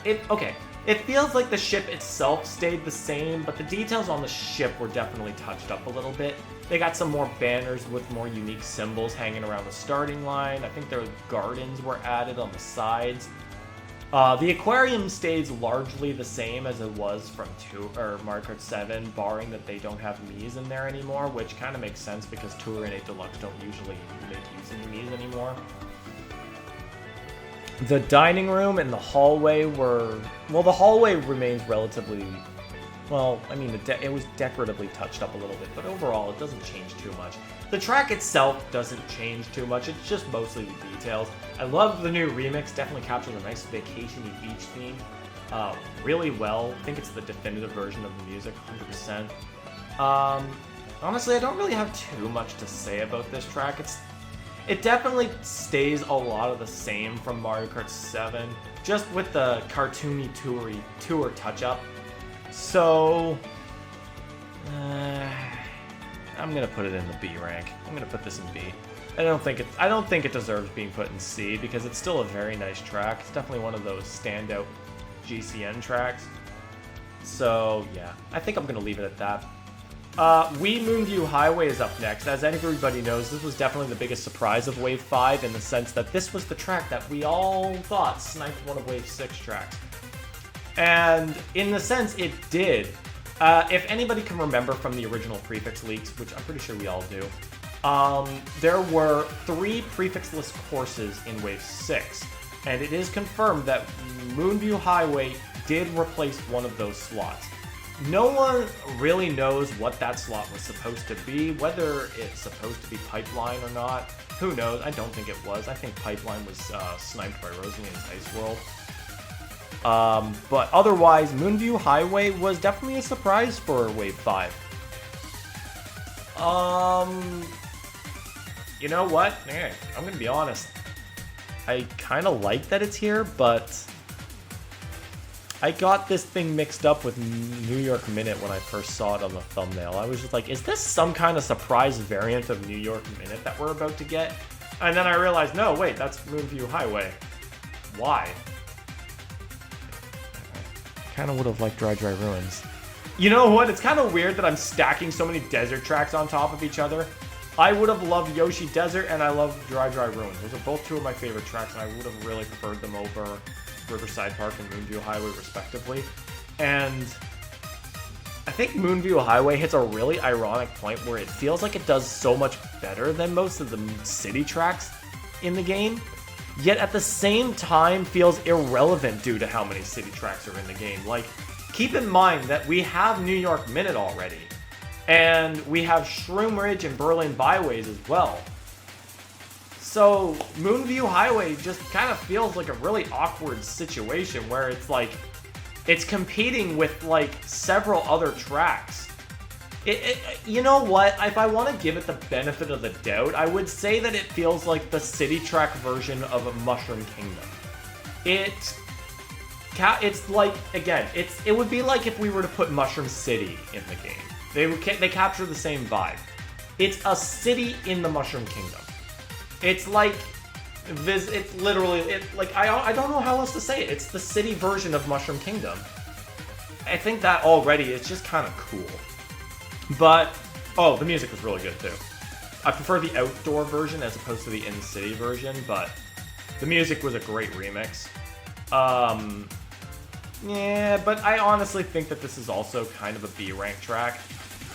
[SPEAKER 1] it feels like the ship itself stayed the same, but the details on the ship were definitely touched up a little bit. They got some more banners with more unique symbols hanging around the starting line. I think their gardens were added on the sides. The aquarium stays largely the same as it was from Mario Kart 7, barring that they don't have Miis in there anymore, which kind of makes sense because Tour and 8 Deluxe don't usually make use of the Miis anymore. The dining room and the hallway the hallway remains relatively, it was decoratively touched up a little bit, but overall it doesn't change too much. The track itself doesn't change too much, it's just mostly the details. I love the new remix, definitely captures a nice vacation-y beach theme really well. I think it's the definitive version of the music, 100%. Honestly, I don't really have too much to say about this track. It definitely stays a lot of the same from Mario Kart 7, just with the cartoony tour touch-up. So, I'm gonna put it in the B rank. I'm gonna put this in B. I don't think it deserves being put in C because it's still a very nice track. It's definitely one of those standout GCN tracks. So yeah, I think I'm gonna leave it at that. Wii Moonview Highway is up next. As everybody knows, this was definitely the biggest surprise of Wave 5 in the sense that this was the track that we all thought sniped one of Wave 6 tracks. And in the sense, it did. If anybody can remember from the original prefix leaks, which I'm pretty sure we all do, there were 3 prefixless courses in Wave 6. And it is confirmed that Moonview Highway did replace one of those slots. No one really knows what that slot was supposed to be, whether it's supposed to be Pipeline or not. Who knows? I don't think it was. I think Pipeline was sniped by Rosaline's Ice World. But otherwise, Moonview Highway was definitely a surprise for Wave 5. You know what? I'm gonna be honest. I kind of like that it's here, but I got this thing mixed up with New York Minute when I first saw it on the thumbnail. I was just like, is this some kind of surprise variant of New York Minute that we're about to get? And then I realized, no, wait, that's Moonview Highway. Why? I kind of would have liked Dry Dry Ruins. You know what? It's kind of weird that I'm stacking so many desert tracks on top of each other. I would have loved Yoshi Desert, and I love Dry Dry Ruins. Those are both two of my favorite tracks, and I would have really preferred them over Riverside Park and Moonview Highway, respectively. And I think Moonview Highway hits a really ironic point where it feels like it does so much better than most of the city tracks in the game, yet at the same time feels irrelevant due to how many city tracks are in the game. Like, keep in mind that we have New York Minute already, and we have Shroom Ridge and Berlin Byways as well. So Moonview Highway just kind of feels like a really awkward situation where it's like, it's competing with like several other tracks. You know what? If I want to give it the benefit of the doubt, I would say that it feels like the city track version of a Mushroom Kingdom. It's like, again, it would be like if we were to put Mushroom City in the game. They capture the same vibe. It's a city in the Mushroom Kingdom. It's like, it's literally, I don't know how else to say it. It's the city version of Mushroom Kingdom. I think that already is just kind of cool. But, oh, the music was really good too. I prefer the outdoor version as opposed to the in-city version, but the music was a great remix. Yeah, but I honestly think that this is also kind of a B-rank track.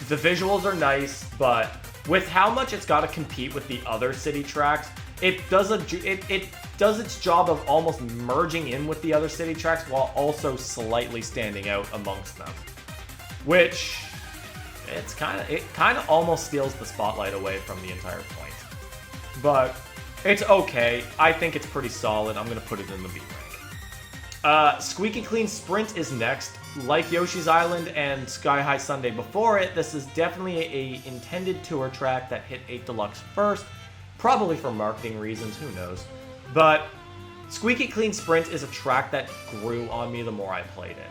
[SPEAKER 1] The visuals are nice, but with how much it's got to compete with the other city tracks, it does its job of almost merging in with the other city tracks while also slightly standing out amongst them. Which, it kind of almost steals the spotlight away from the entire point. But it's okay. I think it's pretty solid. I'm going to put it in the B rank. Squeaky Clean Sprint is next. Like Yoshi's Island and Sky High Sunday before it, this is definitely a intended tour track that hit 8 Deluxe first, probably for marketing reasons, who knows. But Squeaky Clean Sprint is a track that grew on me the more I played it.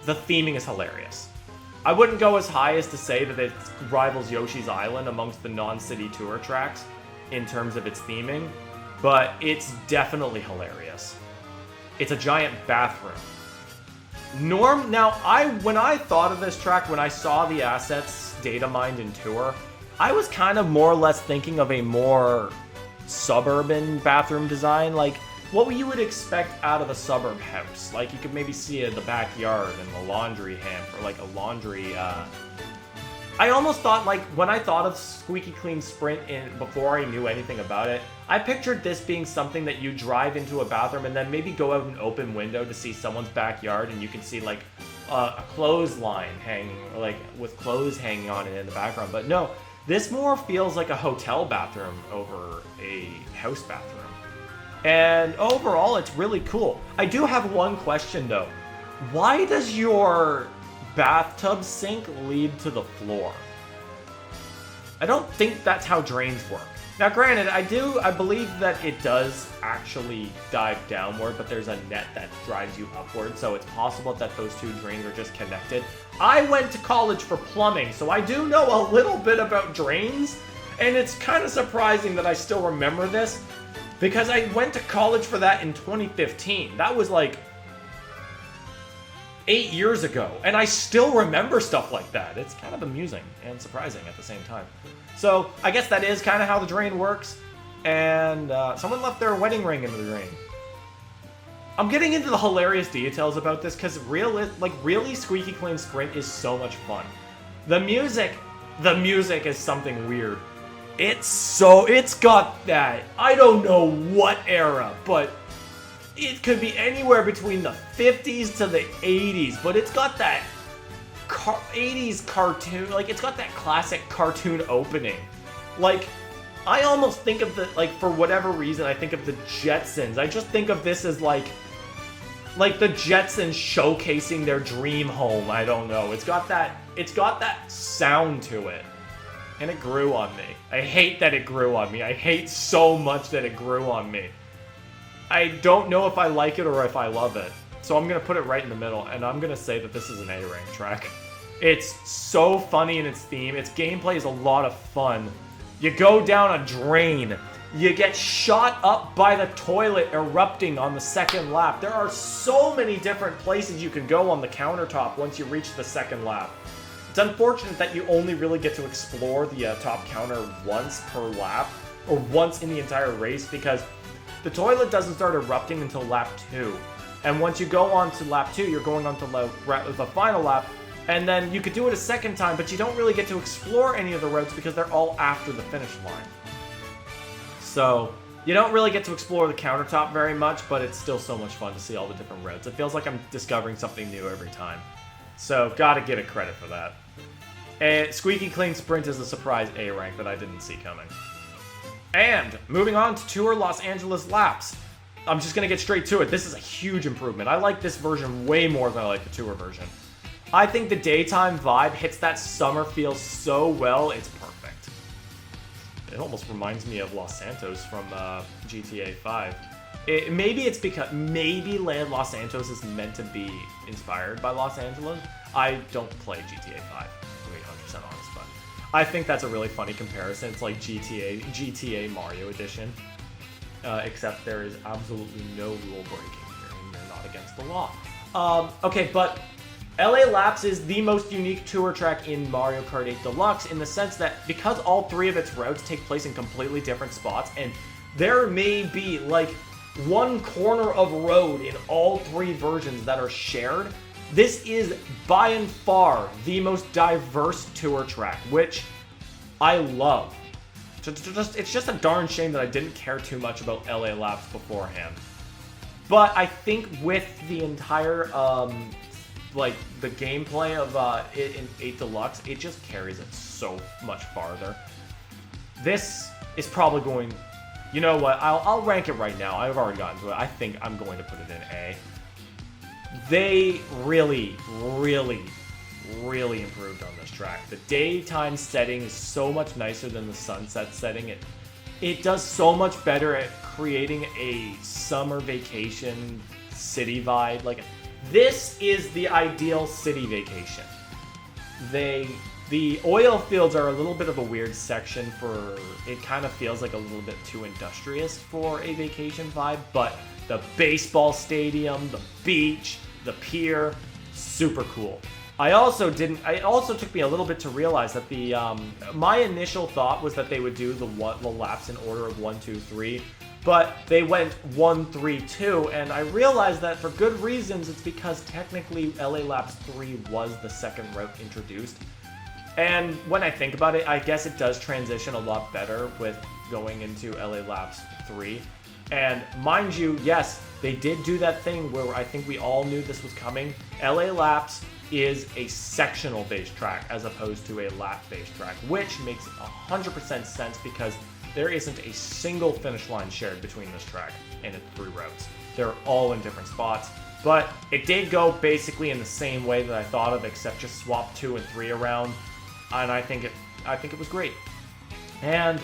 [SPEAKER 1] The theming is hilarious. I wouldn't go as high as to say that it rivals Yoshi's Island amongst the non-city tour tracks in terms of its theming, but it's definitely hilarious. It's a giant bathroom. Now, when I thought of this track, when I saw the assets data mined in Tour, I was kind of more or less thinking of a more suburban bathroom design, like what you would expect out of a suburb house. Like you could maybe see the backyard and the laundry hamp, or like a laundry. I almost thought, like, when I thought of Squeaky Clean Sprint before I knew anything about it, I pictured this being something that you drive into a bathroom and then maybe go out an open window to see someone's backyard, and you can see, like, a clothesline hanging, like, with clothes hanging on it in the background. But no, this more feels like a hotel bathroom over a house bathroom. And overall, it's really cool. I do have one question, though. Why does your bathtub sink lead to the floor? I don't think that's how drains work. Now granted, I believe that it does actually dive downward, but there's a net that drives you upward, so it's possible that those two drains are just connected. I went to college for plumbing, so I do know a little bit about drains, and it's kind of surprising that I still remember this, because I went to college for that in 2015. That was like 8 years ago, and I still remember stuff like that. It's kind of amusing and surprising at the same time. So I guess that is kind of how the drain works. And someone left their wedding ring into the drain. I'm getting into the hilarious details about this because really Squeaky Clean Sprint is so much fun. The music is something weird. It's got that, I don't know what era, but it could be anywhere between the 50s to the 80s, but it's got that 80s cartoon, like, it's got that classic cartoon opening. Like, I almost think of for whatever reason, I think of the Jetsons. I just think of this as like the Jetsons showcasing their dream home. I don't know. It's got that sound to it. And it grew on me. I hate that it grew on me. I hate so much that it grew on me. I don't know if I like it or if I love it. So I'm going to put it right in the middle, and I'm going to say that this is an A-rank track. It's so funny in its theme. Its gameplay is a lot of fun. You go down a drain. You get shot up by the toilet erupting on the second lap. There are so many different places you can go on the countertop once you reach the second lap. It's unfortunate that you only really get to explore the top counter once per lap, or once in the entire race, because the toilet doesn't start erupting until lap 2. And once you go on to lap 2, you're going on to the final lap, and then you could do it a second time, but you don't really get to explore any of the routes because they're all after the finish line. So, you don't really get to explore the countertop very much, but it's still so much fun to see all the different routes. It feels like I'm discovering something new every time. So, gotta get a credit for that. And Squeaky Clean Sprint is a surprise A rank that I didn't see coming. And, moving on to Tour Los Angeles Laps. I'm just gonna get straight to it. This is a huge improvement. I like this version way more than I like the Tour version. I think the daytime vibe hits that summer feel so well, it's perfect. It almost reminds me of Los Santos from GTA 5. Maybe it's because, maybe Los Santos is meant to be inspired by Los Angeles. I don't play GTA 5, to be 100% honest, but I think that's a really funny comparison. It's like GTA Mario Edition, except there is absolutely no rule breaking here, and you're not against the law. Okay, but LA Laps is the most unique tour track in Mario Kart 8 Deluxe in the sense that because all 3 of its routes take place in completely different spots, and there may be like one corner of road in all 3 versions that are shared, this is by and far the most diverse tour track, which I love. It's just a darn shame that I didn't care too much about LA Laps beforehand. But I think with the entire like the gameplay of it in 8 Deluxe, it just carries it so much farther. This is probably going, you know what, I'll rank it right now. I've already gotten to it. I think I'm going to put it in A. They really, really, really improved on this track. The daytime setting is so much nicer than the sunset setting. It does so much better at creating a summer vacation city vibe. Like, this is the ideal city vacation. The oil fields are a little bit of a weird section for, it kind of feels like a little bit too industrious for a vacation vibe, but the baseball stadium, the beach, the pier, super cool. It also took me a little bit to realize that my initial thought was that they would do the laps in order of 1, 2, 3, but they went 1, 3, 2, and I realized that for good reasons. It's because technically LA Laps 3 was the second route introduced. And when I think about it, I guess it does transition a lot better with going into LA Laps 3. And mind you, yes, they did do that thing where I think we all knew this was coming. LA Laps is a sectional based track as opposed to a lap based track, which makes 100% sense because there isn't a single finish line shared between this track and its 3 routes. They're all in different spots, but it did go basically in the same way that I thought of, except just swap 2 and 3 around, and I think it was great. And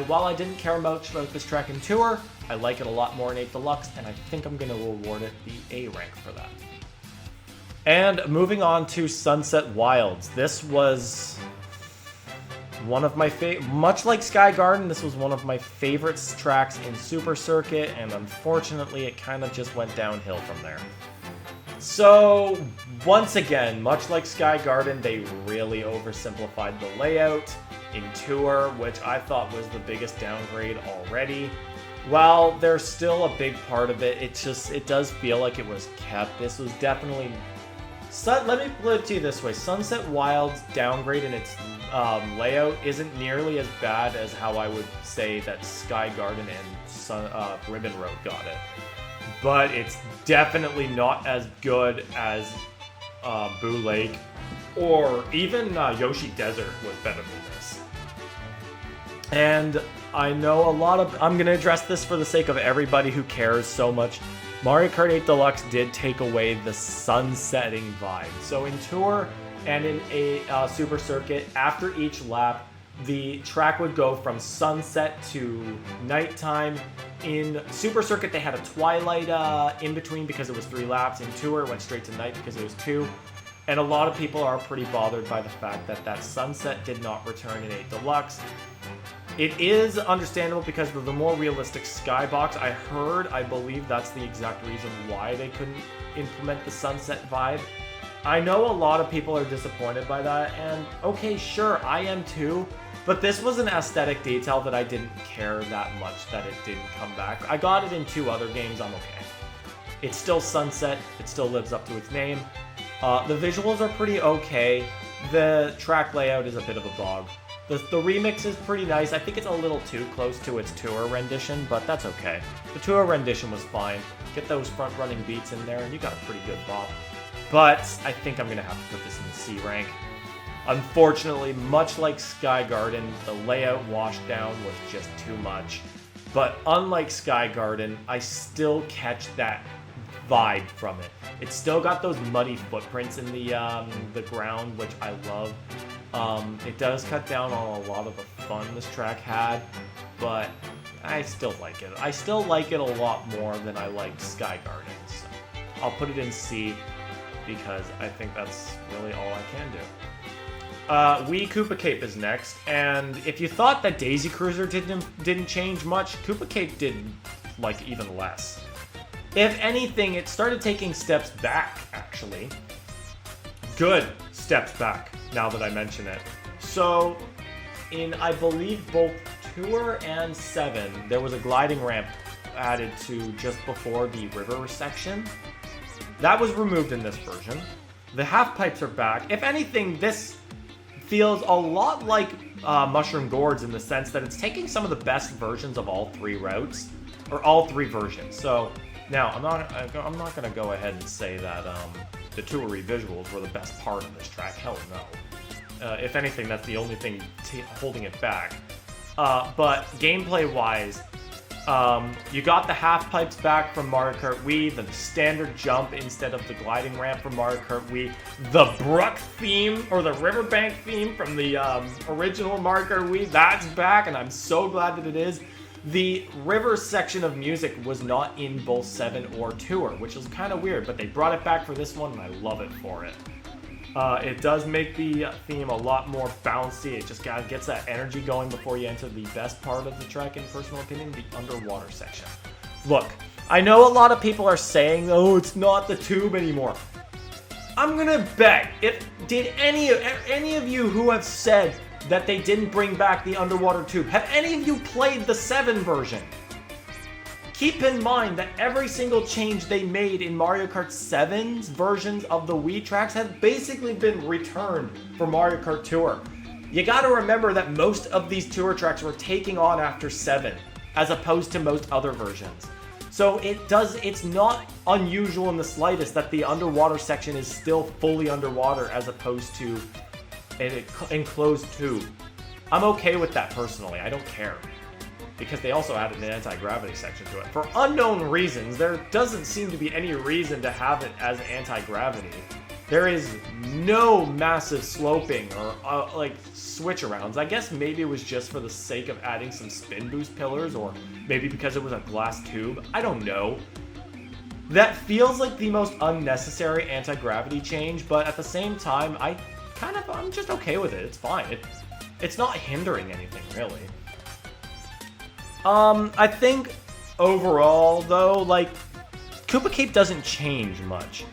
[SPEAKER 1] while I didn't care much about this track in Tour, I like it a lot more in 8 Deluxe, and I think I'm going to award it the A rank for that. And moving on to Sunset Wilds. This was one of my much like Sky Garden, this was one of my favorite tracks in Super Circuit, and unfortunately it kind of just went downhill from there. So, once again, much like Sky Garden, they really oversimplified the layout in Tour, which I thought was the biggest downgrade already. While there's still a big part of it, it does feel like it was kept. This was definitely... let me put it to you this way. Sunset Wild's downgrade in its layout isn't nearly as bad as how I would say that Sky Garden and Ribbon Road got it. But it's definitely not as good as Boo Lake, or even Yoshi Desert was better than this. And I know I'm going to address this for the sake of everybody who cares so much. Mario Kart 8 Deluxe did take away the sunsetting vibe. So in Tour and in a Super Circuit, after each lap, the track would go from sunset to nighttime, In Super Circuit, they had a twilight in between because it was 3 laps. In Tour, it went straight to night because it was 2. And a lot of people are pretty bothered by the fact that that sunset did not return in 8 Deluxe. It is understandable because of the more realistic skybox. I believe that's the exact reason why they couldn't implement the sunset vibe. I know a lot of people are disappointed by that, and okay, sure, I am too, but this was an aesthetic detail that I didn't care that much that it didn't come back. I got it in 2 other games, I'm okay. It's still sunset, it still lives up to its name. The visuals are pretty okay. The track layout is a bit of a bog. The remix is pretty nice. I think it's a little too close to its tour rendition, but that's okay. The tour rendition was fine. Get those front-running beats in there, and you got a pretty good bop. But I think I'm going to have to put this in the C rank. Unfortunately, much like Sky Garden, the layout washdown was just too much. But unlike Sky Garden, I still catch that vibe from it. It's still got those muddy footprints in the ground, which I love. It does cut down on a lot of the fun this track had, but I still like it. I still like it a lot more than I liked Sky Garden, so I'll put it in C because I think that's really all I can do. Wii Koopa Cape is next, and if you thought that Daisy Cruiser didn't change much, Koopa Cape did like even less. If anything, it started taking steps back, actually. Good steps back, now that I mention it. So, in, I believe, both Tour and 7, there was a gliding ramp added to just before the river section. That was removed in this version. The half pipes are back. If anything, this feels a lot like Mushroom Gorge in the sense that it's taking some of the best versions of all 3 routes, or all 3 versions. So, now, I'm not going to go ahead and say that the Tour visuals were the best part of this track. Hell no. If anything, that's the only thing holding it back. But gameplay-wise, you got the half pipes back from Mario Kart Wii, the standard jump instead of the gliding ramp from Mario Kart Wii, the Brook theme, or the riverbank theme from the original Mario Kart Wii, that's back, and I'm so glad that it is. The river section of music was not in both 7 or Tour, which is kind of weird, but they brought it back for this one, and I love it for it. It does make the theme a lot more bouncy. It just gets that energy going before you enter the best part of the track, in personal opinion, the underwater section. Look, I know a lot of people are saying, oh, it's not the tube anymore. I'm gonna bet, did any of you who have said that they didn't bring back the underwater tube, have any of you played the 7 version? Keep in mind that every single change they made in Mario Kart 7's versions of the Wii tracks have basically been returned for Mario Kart Tour. You gotta remember that most of these Tour tracks were taking on after 7, as opposed to most other versions. So it's not unusual in the slightest that the underwater section is still fully underwater as opposed to an enclosed tube. I'm okay with that personally, I don't care. Because they also added an anti-gravity section to it. For unknown reasons, there doesn't seem to be any reason to have it as anti-gravity. There is no massive sloping or like switch arounds. I guess maybe it was just for the sake of adding some spin boost pillars, or maybe because it was a glass tube. I don't know. That feels like the most unnecessary anti-gravity change, but at the same time, I'm just okay with it. It's fine. It's not hindering anything, really. I think overall, though, like, Koopa Cape doesn't change much.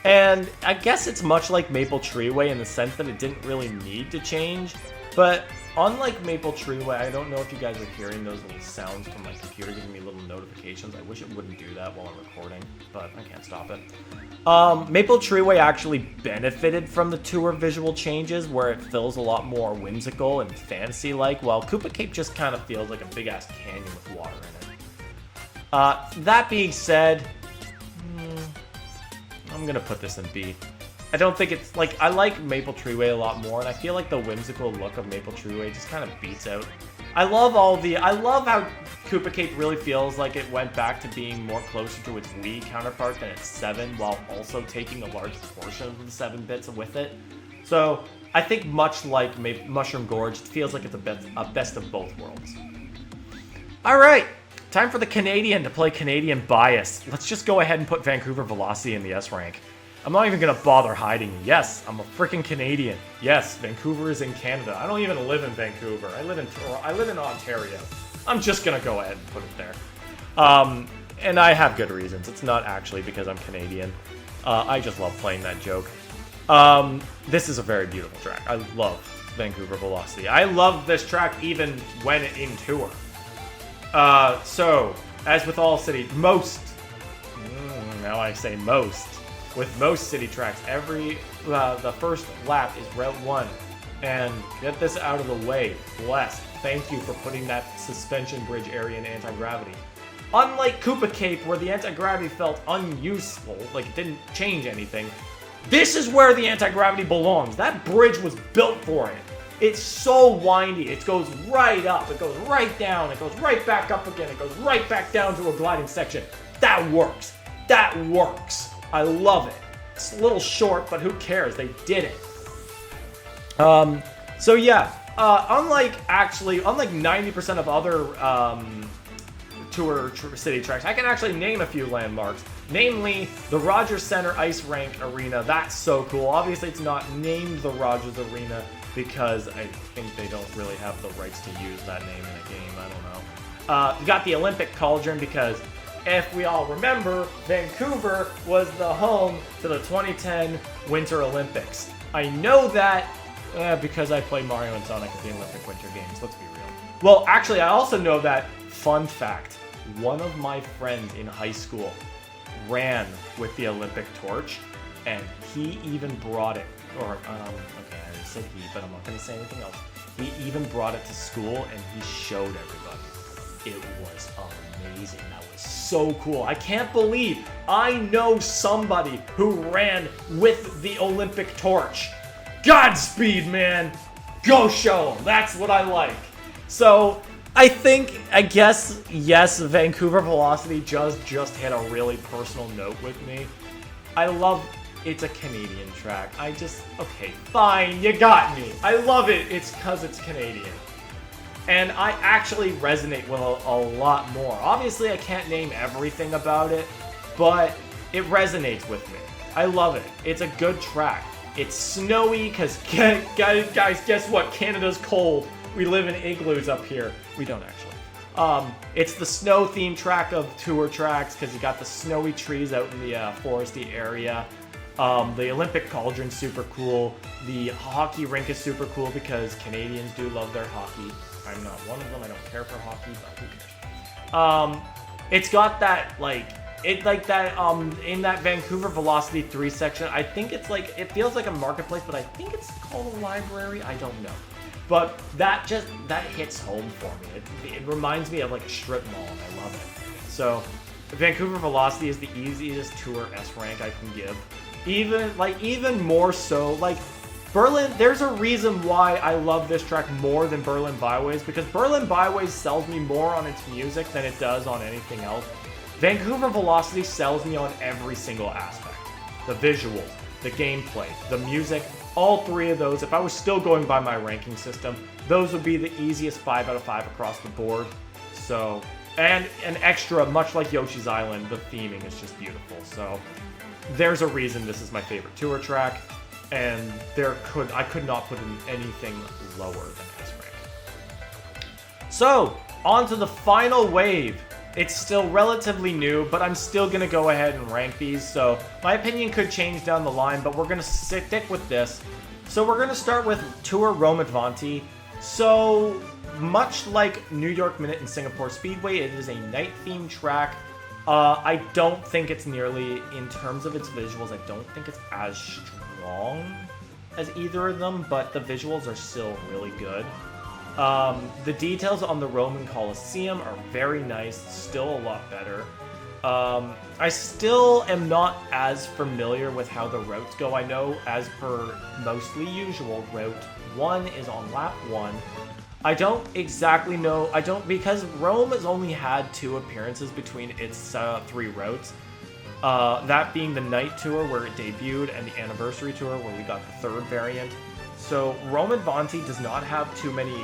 [SPEAKER 1] And I guess it's much like Maple Treeway in the sense that it didn't really need to change. But unlike Maple Treeway, I don't know if you guys are hearing those little sounds from my computer giving me little notifications. I wish it wouldn't do that while I'm recording, but I can't stop it. Maple Treeway actually benefited from the Tour visual changes, where it feels a lot more whimsical and fantasy-like, while Koopa Cape just kind of feels like a big-ass canyon with water in it. That being said, I'm gonna put this in B. I don't think it's, like, I like Maple Treeway a lot more, and I feel like the whimsical look of Maple Treeway just kind of beats out. I love how Koopa Cape really feels like it went back to being more closer to its Wii counterpart than its 7, while also taking a large portion of the 7 bits with it. So, I think much like Mushroom Gorge, it feels like it's a best of both worlds. Alright, time for the Canadian to play Canadian bias. Let's just go ahead and put Vancouver Velocity in the S rank. I'm not even going to bother hiding. Yes, I'm a freaking Canadian. Yes, Vancouver is in Canada. I don't even live in Vancouver. I live in Ontario. I'm just going to go ahead and put it there. And I have good reasons. It's not actually because I'm Canadian. I just love playing that joke. This is a very beautiful track. I love Vancouver Velocity. I love this track even when in tour. So, as with all city, now I say most. With most city tracks, the first lap is Route 1. And get this out of the way. Blessed. Thank you for putting that suspension bridge area in anti-gravity. Unlike Koopa Cape, where the anti-gravity felt unuseful, like it didn't change anything, this is where the anti-gravity belongs. That bridge was built for it. It's so windy. It goes right up. It goes right down. It goes right back up again. It goes right back down to a gliding section. That works. That works. I love it. It's a little short, but who cares? They did it. So yeah, unlike 90% of other tour city tracks, I can actually name a few landmarks. Namely, the Rogers Center Ice Rink Arena. That's so cool. Obviously, it's not named the Rogers Arena because I think they don't really have the rights to use that name in a game. I don't know. You got the Olympic Cauldron because if we all remember, Vancouver was the home to the 2010 Winter Olympics. I know that because I play Mario and Sonic at the Olympic Winter Games. Let's be real. Well, actually, I also know that, fun fact, one of my friends in high school ran with the Olympic torch, and he even brought it, okay, I already said he, but I'm not going to say anything else. He even brought it to school, and he showed everybody. It was amazing. That was so cool. I can't believe I know somebody who ran with the Olympic torch. Godspeed, man. Go show them. That's what I like. So, I guess, yes, Vancouver Velocity just hit a really personal note with me. I love, it's a Canadian track. Okay, fine, you got me. I love it. It's because it's Canadian. And I actually resonate with a lot more. Obviously, I can't name everything about it, but it resonates with me. I love it. It's a good track. It's snowy, because, guys, guess what? Canada's cold. We live in igloos up here. We don't actually. It's the snow-themed track of tour tracks, because you got the snowy trees out in the foresty area. The Olympic Cauldron's super cool. The hockey rink is super cool, because Canadians do love their hockey. I'm not one of them. I don't care for hockey, but who cares? It's got that, in that Vancouver Velocity 3 section, I think it's it feels like a marketplace, but I think it's called a library. I don't know. But that hits home for me. It reminds me of a strip mall, and I love it. So, Vancouver Velocity is the easiest tour S rank I can give. Even more so, Berlin, there's a reason why I love this track more than Berlin Byways, because Berlin Byways sells me more on its music than it does on anything else. Vancouver Velocity sells me on every single aspect. The visuals, the gameplay, the music, all three of those, if I was still going by my ranking system, those would be the easiest 5 out of 5 across the board. So, and an extra, much like Yoshi's Island, the theming is just beautiful. So, there's a reason this is my favorite tour track, and I could not put in anything lower than S rank. So, on to the final wave. It's still relatively new, but I'm still going to go ahead and rank these, so my opinion could change down the line, but we're going to stick with this. So we're going to start with Tour Rome Advanti. So, much like New York Minute and Singapore Speedway, it is a night-themed track. I don't think it's nearly, in terms of its visuals, I don't think it's as strong as either of them, but the visuals are still really good. The details on the Roman Colosseum are very nice, still a lot better. I still am not as familiar with how the routes go. I know, as per mostly usual, Route 1 is on lap 1. I don't exactly know, because Rome has only had 2 appearances between its 3 routes. That being the night tour where it debuted, and the anniversary tour where we got the 3rd variant. So, Rome Advanti does not have too many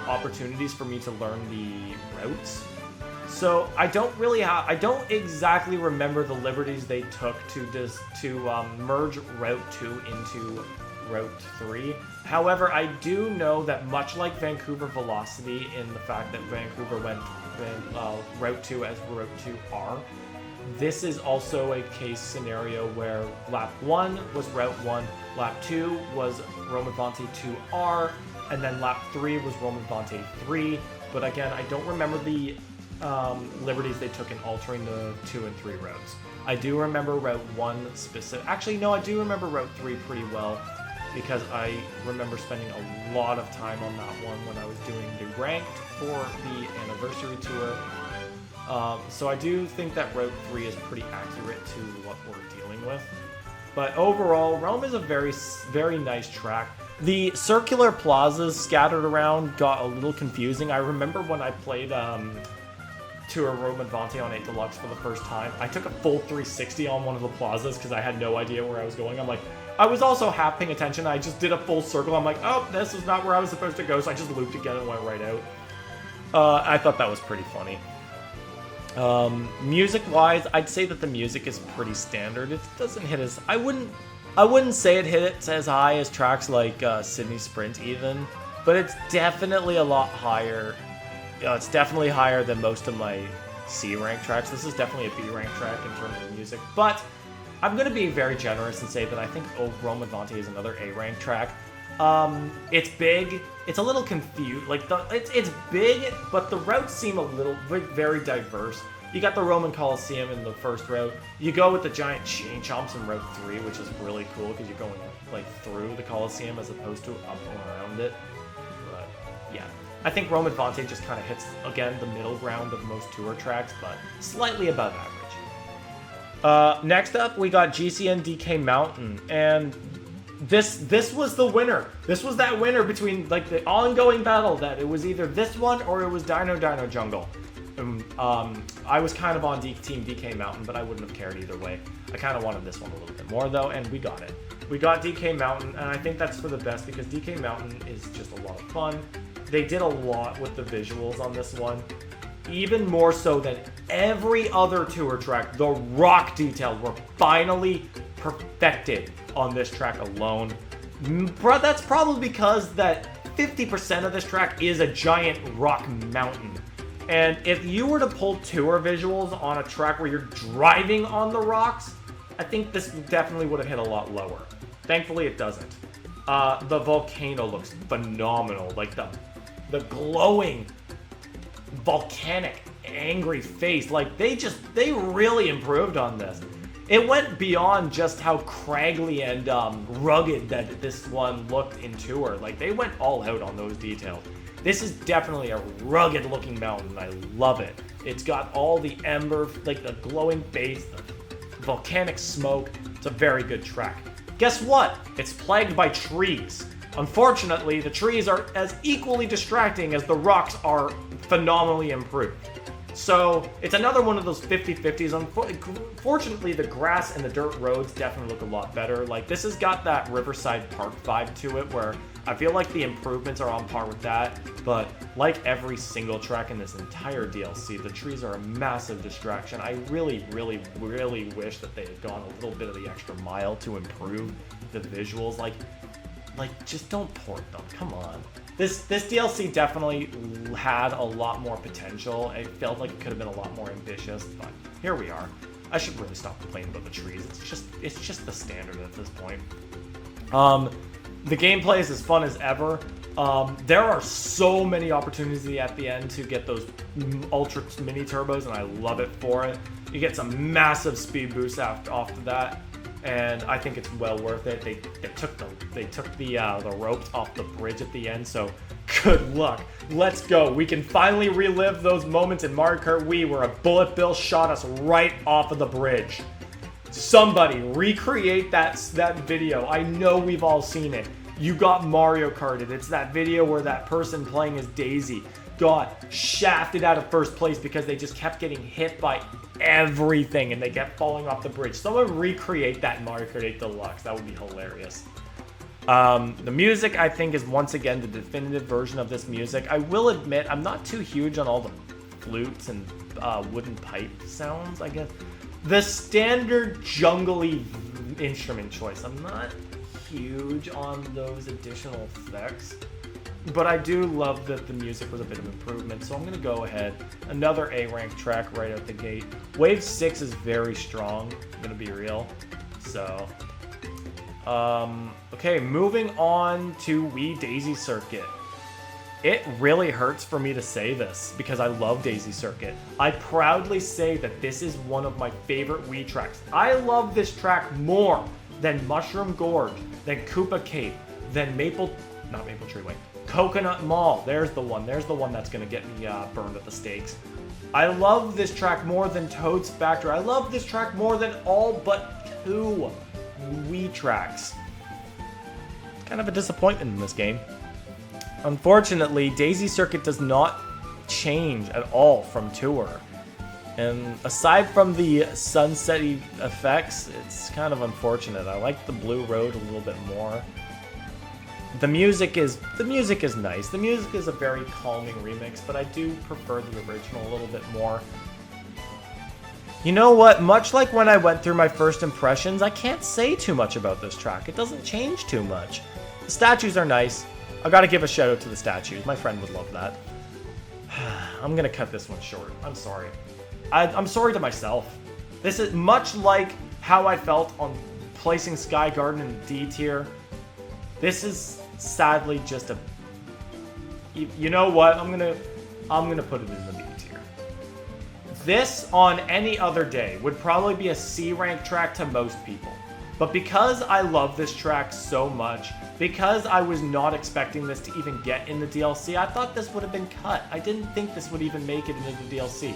[SPEAKER 1] opportunities for me to learn the routes. So I don't exactly remember the liberties they took to merge Route 2 into Route 3. However, I do know that much like Vancouver Velocity in the fact that Vancouver went Route 2 as Route 2R, this is also a case scenario where Lap 1 was Route 1, Lap 2 was Romavante 2R, and then Lap 3 was Romavante 3. But again, I don't remember the liberties they took in altering the 2 and 3 routes. I do remember Route 1 specific. Actually, no, I do remember Route 3 pretty well because I remember spending a lot of time on that one when I was doing the ranked for the anniversary tour. So I do think that Route 3 is pretty accurate to what we're dealing with. But overall, Rome is a very, very nice track. The circular plazas scattered around got a little confusing. I remember when I played Tour Romavante on 8 Deluxe for the first time, I took a full 360 on one of the plazas because I had no idea where I was going. I was also half paying attention. I just did a full circle. I'm like, oh, this is not where I was supposed to go. So I just looped again and went right out. I thought that was pretty funny. Music-wise, I'd say that the music is pretty standard. It doesn't hit as... I wouldn't say it hits as high as tracks like Sydney Sprint even, but it's definitely a lot higher. It's definitely higher than most of my C-rank tracks. This is definitely a B-rank track in terms of music, but I'm going to be very generous and say that I think Romavante is another A-rank track. It's big. It's a little confused. It's big, but the routes seem very diverse. You got the Roman Coliseum in the first route. You go with the giant chain chomps in Route 3, which is really cool because you're going through the Coliseum as opposed to up around it. But yeah, I think Romavante just kind of hits again the middle ground of most tour tracks, but slightly above average. Next up, we got GCN DK Mountain, and this was the winner. This was that winner between the ongoing battle that it was either this one or it was Dino Jungle. I was kind of on Team DK Mountain, but I wouldn't have cared either way. I kind of wanted this one a little bit more though, and we got it. We got DK Mountain, and I think that's for the best because DK Mountain is just a lot of fun. They did a lot with the visuals on this one. Even more so than every other tour track, the rock details were finally perfected on this track alone. That's probably because that 50% of this track is a giant rock mountain. And if you were to pull tour visuals on a track where you're driving on the rocks, I think this definitely would have hit a lot lower. Thankfully, it doesn't. The volcano looks phenomenal. The glowing volcanic angry face. They really improved on this. It went beyond just how craggly and rugged that this one looked in tour. They went all out on those details. This is definitely a rugged looking mountain. I love it. It's got all the ember, the glowing face, the volcanic smoke. It's a very good track. Guess what? It's plagued by trees. Unfortunately, the trees are as equally distracting as the rocks are phenomenally improved. So it's another one of those 50-50s. Unfortunately, the grass and the dirt roads definitely look a lot better. This has got that Riverside Park vibe to it where I feel like the improvements are on par with that. But like every single track in this entire DLC, the trees are a massive distraction. I really, really, really wish that they had gone a little bit of the extra mile to improve the visuals. Just don't port them. Come on. This DLC definitely had a lot more potential. It felt like it could have been a lot more ambitious, but here we are. I should really stop complaining about the trees. It's just the standard at this point. The gameplay is as fun as ever. There are so many opportunities at the end to get those ultra mini turbos, and I love it for it. You get some massive speed boosts off of that. And I think it's well worth it. They took the ropes off the bridge at the end, so good luck. Let's go. We can finally relive those moments in Mario Kart Wii where a bullet bill shot us right off of the bridge. Somebody recreate that video. I know we've all seen it. You got Mario Karted. It's that video where that person playing as Daisy got shafted out of first place because they just kept getting hit by everything and they kept falling off the bridge. Someone recreate that in Mario Kart 8 Deluxe. That would be hilarious. The music, I think, is once again the definitive version of this music. I will admit, I'm not too huge on all the flutes and wooden pipe sounds, I guess. The standard jungly instrument choice. I'm not huge on those additional effects, but I do love that the music was a bit of improvement, so I'm going to go ahead. Another A-rank track right out the gate. Wave 6 is very strong, I'm going to be real. So, okay, moving on to Wii Daisy Circuit. It really hurts for me to say this because I love Daisy Circuit. I proudly say that this is one of my favorite Wii tracks. I love this track more than Mushroom Gorge, than Koopa Cape, than not Maple Treeway, Coconut Mall. There's the one that's gonna get me burned at the stakes. I love this track more than Toad's Factory. I love this track more than all but 2 Wii tracks. Kind of a disappointment in this game. Unfortunately, Daisy Circuit does not change at all from Tour. And aside from the sunsetty effects, it's kind of unfortunate. I like the Blue Road a little bit more. The music is nice. The music is a very calming remix, but I do prefer the original a little bit more. You know what? Much like when I went through my first impressions, I can't say too much about this track. It doesn't change too much. The statues are nice. I gotta give a shout out to the statues. My friend would love that. I'm gonna cut this one short. I'm sorry. I'm sorry to myself. This is much like how I felt on placing Sky Garden in D tier. This is sadly just a... You know what? I'm gonna put it in the B tier. This on any other day would probably be a C rank track to most people. But because I love this track so much, because I was not expecting this to even get in the DLC, I thought this would have been cut. I didn't think this would even make it into the DLC.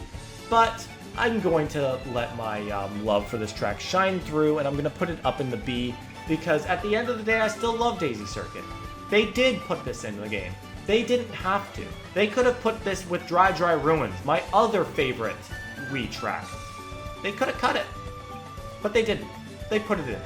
[SPEAKER 1] But I'm going to let my love for this track shine through, and I'm going to put it up in the B, because at the end of the day, I still love Daisy Circuit. They did put this in the game. They didn't have to. They could have put this with Dry Dry Ruins, my other favorite Wii track. They could have cut it, but they didn't. They put it in.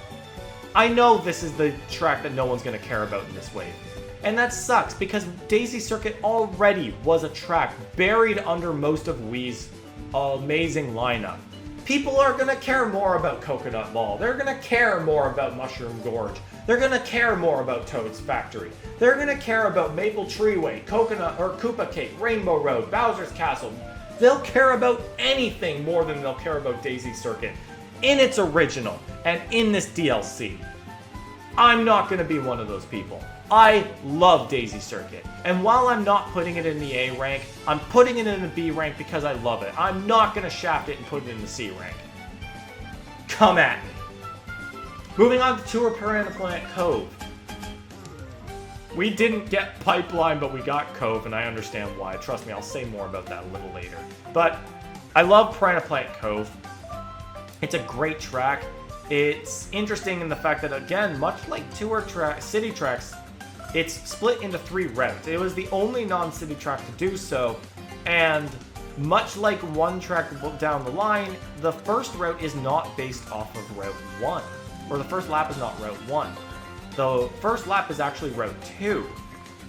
[SPEAKER 1] I know this is the track that no one's going to care about in this wave. And that sucks, because Daisy Circuit already was a track buried under most of Wii's amazing lineup. People are going to care more about Coconut Mall. They're going to care more about Mushroom Gorge. They're going to care more about Toad's Factory. They're going to care about Maple Treeway, Coconut or Koopa Cake, Rainbow Road, Bowser's Castle. They'll care about anything more than they'll care about Daisy Circuit in its original and in this DLC. I'm not going to be one of those people. I love Daisy Circuit, and while I'm not putting it in the A rank, I'm putting it in the B rank because I love it. I'm not going to shaft it and put it in the C rank. Come at me. Moving on to Tour Piranha Plant Cove. We didn't get Pipeline, but we got Cove, and I understand why. Trust me, I'll say more about that a little later. But I love Piranha Plant Cove. It's a great track. It's interesting in the fact that, again, much like city tracks, it's split into 3 routes. It was the only non-city track to do so, and much like one track down the line, the first route is not based off of Route 1, or the first lap is not Route 1. The first lap is actually Route 2.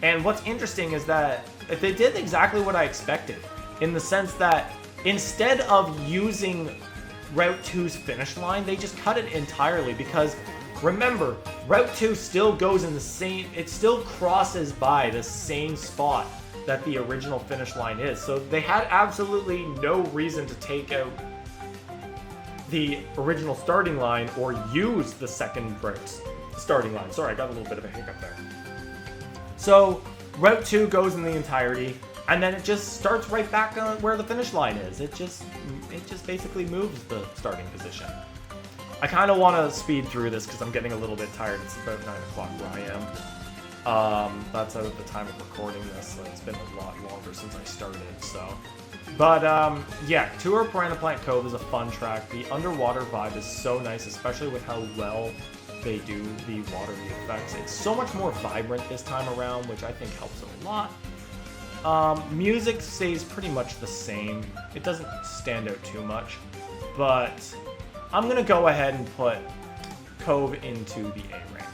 [SPEAKER 1] And what's interesting is that they did exactly what I expected, in the sense that instead of using Route 2's finish line, they just cut it entirely, because remember, Route 2 still goes in the same, it still crosses by the same spot that the original finish line is. So they had absolutely no reason to take out the original starting line or use the second route's starting line. Sorry, I got a little bit of a hiccup there. So Route 2 goes in the entirety, and then it just starts right back on where the finish line is. It just basically moves the starting position. I kind of want to speed through this because I'm getting a little bit tired. It's about 9 o'clock where I am. That's at the time of recording this, so it's been a lot longer since I started, so. But, yeah, Tour Piranha Plant Cove is a fun track. The underwater vibe is so nice, especially with how well they do the watery effects. It's so much more vibrant this time around, which I think helps it a lot. Music stays pretty much the same. It doesn't stand out too much, but I'm gonna go ahead and put Cove into the A rank.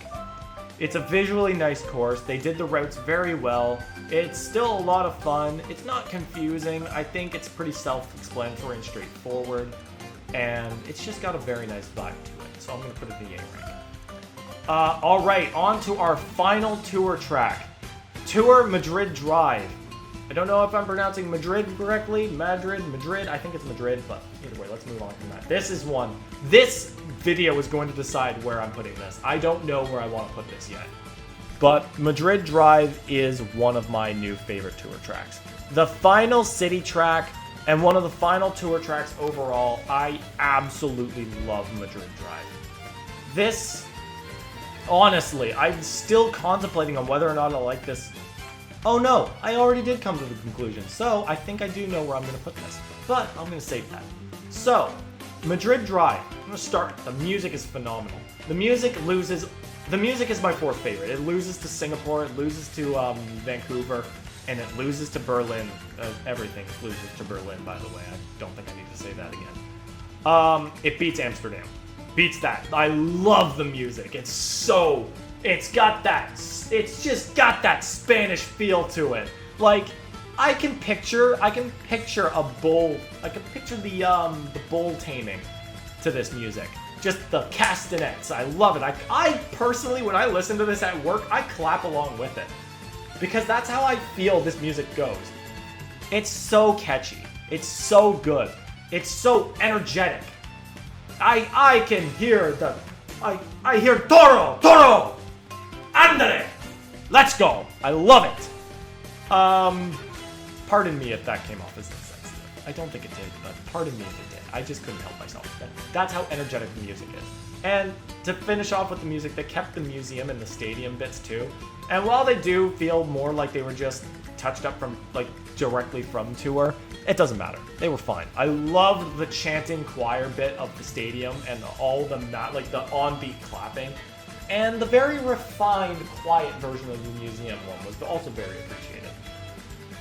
[SPEAKER 1] It's a visually nice course. They did the routes very well. It's still a lot of fun. It's not confusing. I think it's pretty self-explanatory and straightforward. And it's just got a very nice vibe to it. So I'm going to put it in the A ranking. Alright, on to our final tour track. Tour Madrid Drive. I don't know if I'm pronouncing Madrid correctly. Madrid. I think it's Madrid, but either way, let's move on from that. This is one. This video is going to decide where I'm putting this. I don't know where I want to put this yet. But Madrid Drive is one of my new favorite tour tracks. The final city track and one of the final tour tracks overall, I absolutely love Madrid Drive. This, honestly, I'm still contemplating on whether or not I like this. Oh no, I already did come to the conclusion, so I think I do know where I'm going to put this. But I'm going to save that. So, Madrid Drive. I'm going to start. The music is phenomenal. The music is my fourth favorite. It loses to Singapore, it loses to Vancouver, and it loses to Berlin. Everything loses to Berlin, by the way. I don't think I need to say that again. It beats Amsterdam. Beats that. I love the music. It's just got that Spanish feel to it. Like, I can picture a bull. I can picture the bull taming to this music. Just the castanets. I love it. I personally, when I listen to this at work, I clap along with it. Because that's how I feel this music goes. It's so catchy. It's so good. It's so energetic. I can hear I hear Toro! Andale! Let's go! I love it! Pardon me if that came off as insensitive. I don't think it did, but pardon me if it did. I just couldn't help myself. That's how energetic the music is. And to finish off with the music, they kept the museum and the stadium bits too. And while they do feel more like they were just touched up from, like, directly from tour, it doesn't matter. They were fine. I loved the chanting choir bit of the stadium and all the on-beat clapping. And the very refined, quiet version of the museum one was also very appreciated.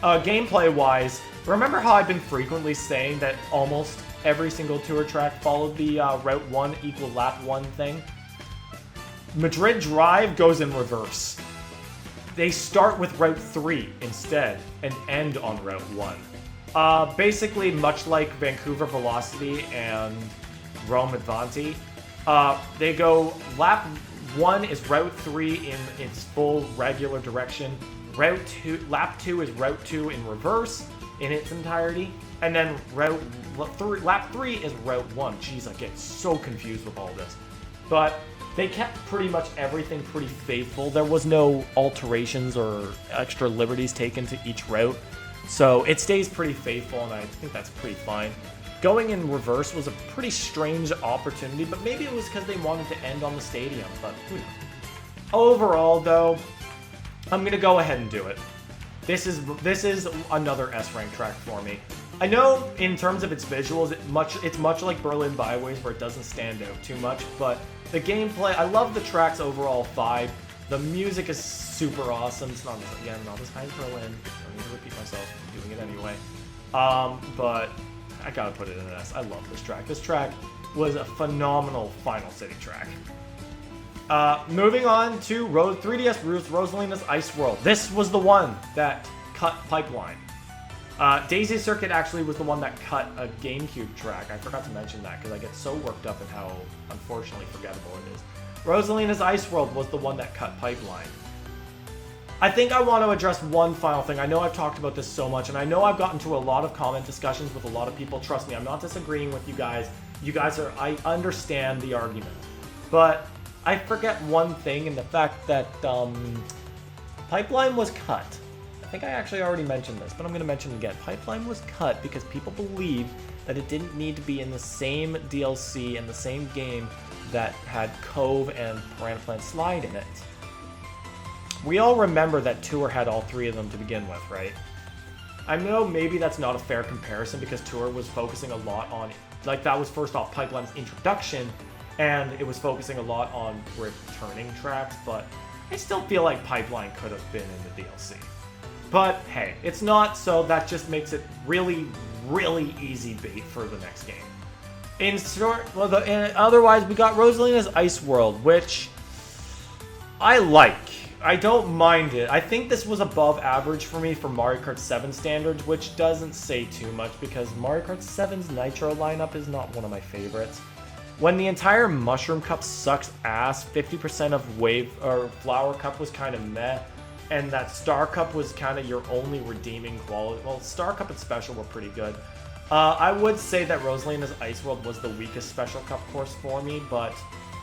[SPEAKER 1] Gameplay-wise, remember how I've been frequently saying that almost every single tour track followed the Route 1 equal Lap 1 thing? Madrid Drive goes in reverse. They start with Route 3 instead and end on Route 1. Basically, much like Vancouver Velocity and Rome Advanti, they go Lap 1 is Route 3 in its full regular direction. Lap 2 is Route 2 in reverse in its entirety. And then Lap 3 is Route 1. Jeez, I get so confused with all this. But they kept pretty much everything pretty faithful. There was no alterations or extra liberties taken to each route. So it stays pretty faithful, and I think that's pretty fine. Going in reverse was a pretty strange opportunity, but maybe it was because they wanted to end on the stadium, but who knows. Overall, though, I'm going to go ahead and do it. This is another S-rank track for me. I know in terms of its visuals, it's much like Berlin Byways, where it doesn't stand out too much, but the gameplay, I love the track's overall vibe. The music is super awesome. It's not as high as Berlin. I don't need to repeat myself. I'm doing it anyway. But I gotta put it in an S. I love this track. This track was a phenomenal Final City track. Moving on to 3DS Ruth's Rosalina's Ice World. This was the one that cut Pipeline. Daisy Circuit actually was the one that cut a GameCube track. I forgot to mention that because I get so worked up in how unfortunately forgettable it is. Rosalina's Ice World was the one that cut Pipeline. I think I want to address one final thing. I know I've talked about this so much, and I know I've gotten to a lot of comment discussions with a lot of people. Trust me, I'm not disagreeing with you guys. I understand the argument. But I forget one thing in the fact that Pipeline was cut. I think I actually already mentioned this, but I'm going to mention it again. Pipeline was cut because people believed that it didn't need to be in the same DLC and the same game that had Cove and Piranha Plant Slide in it. We all remember that Tour had all three of them to begin with, right? I know maybe that's not a fair comparison because Tour was focusing a lot on, like, that was first off Pipeline's introduction, and it was focusing a lot on returning tracks, but I still feel like Pipeline could have been in the DLC. But hey, it's not, so that just makes it really, really easy bait for the next game. In short, otherwise we got Rosalina's Ice World, which I don't mind it. I think this was above average for me for Mario Kart 7 standards, which doesn't say too much because Mario Kart 7's Nitro lineup is not one of my favorites. When the entire Mushroom Cup sucks ass, 50% of Wave or Flower Cup was kind of meh, and that Star Cup was kind of your only redeeming quality. Well, Star Cup and Special were pretty good. I would say that Rosalina's Ice World was the weakest Special Cup course for me, but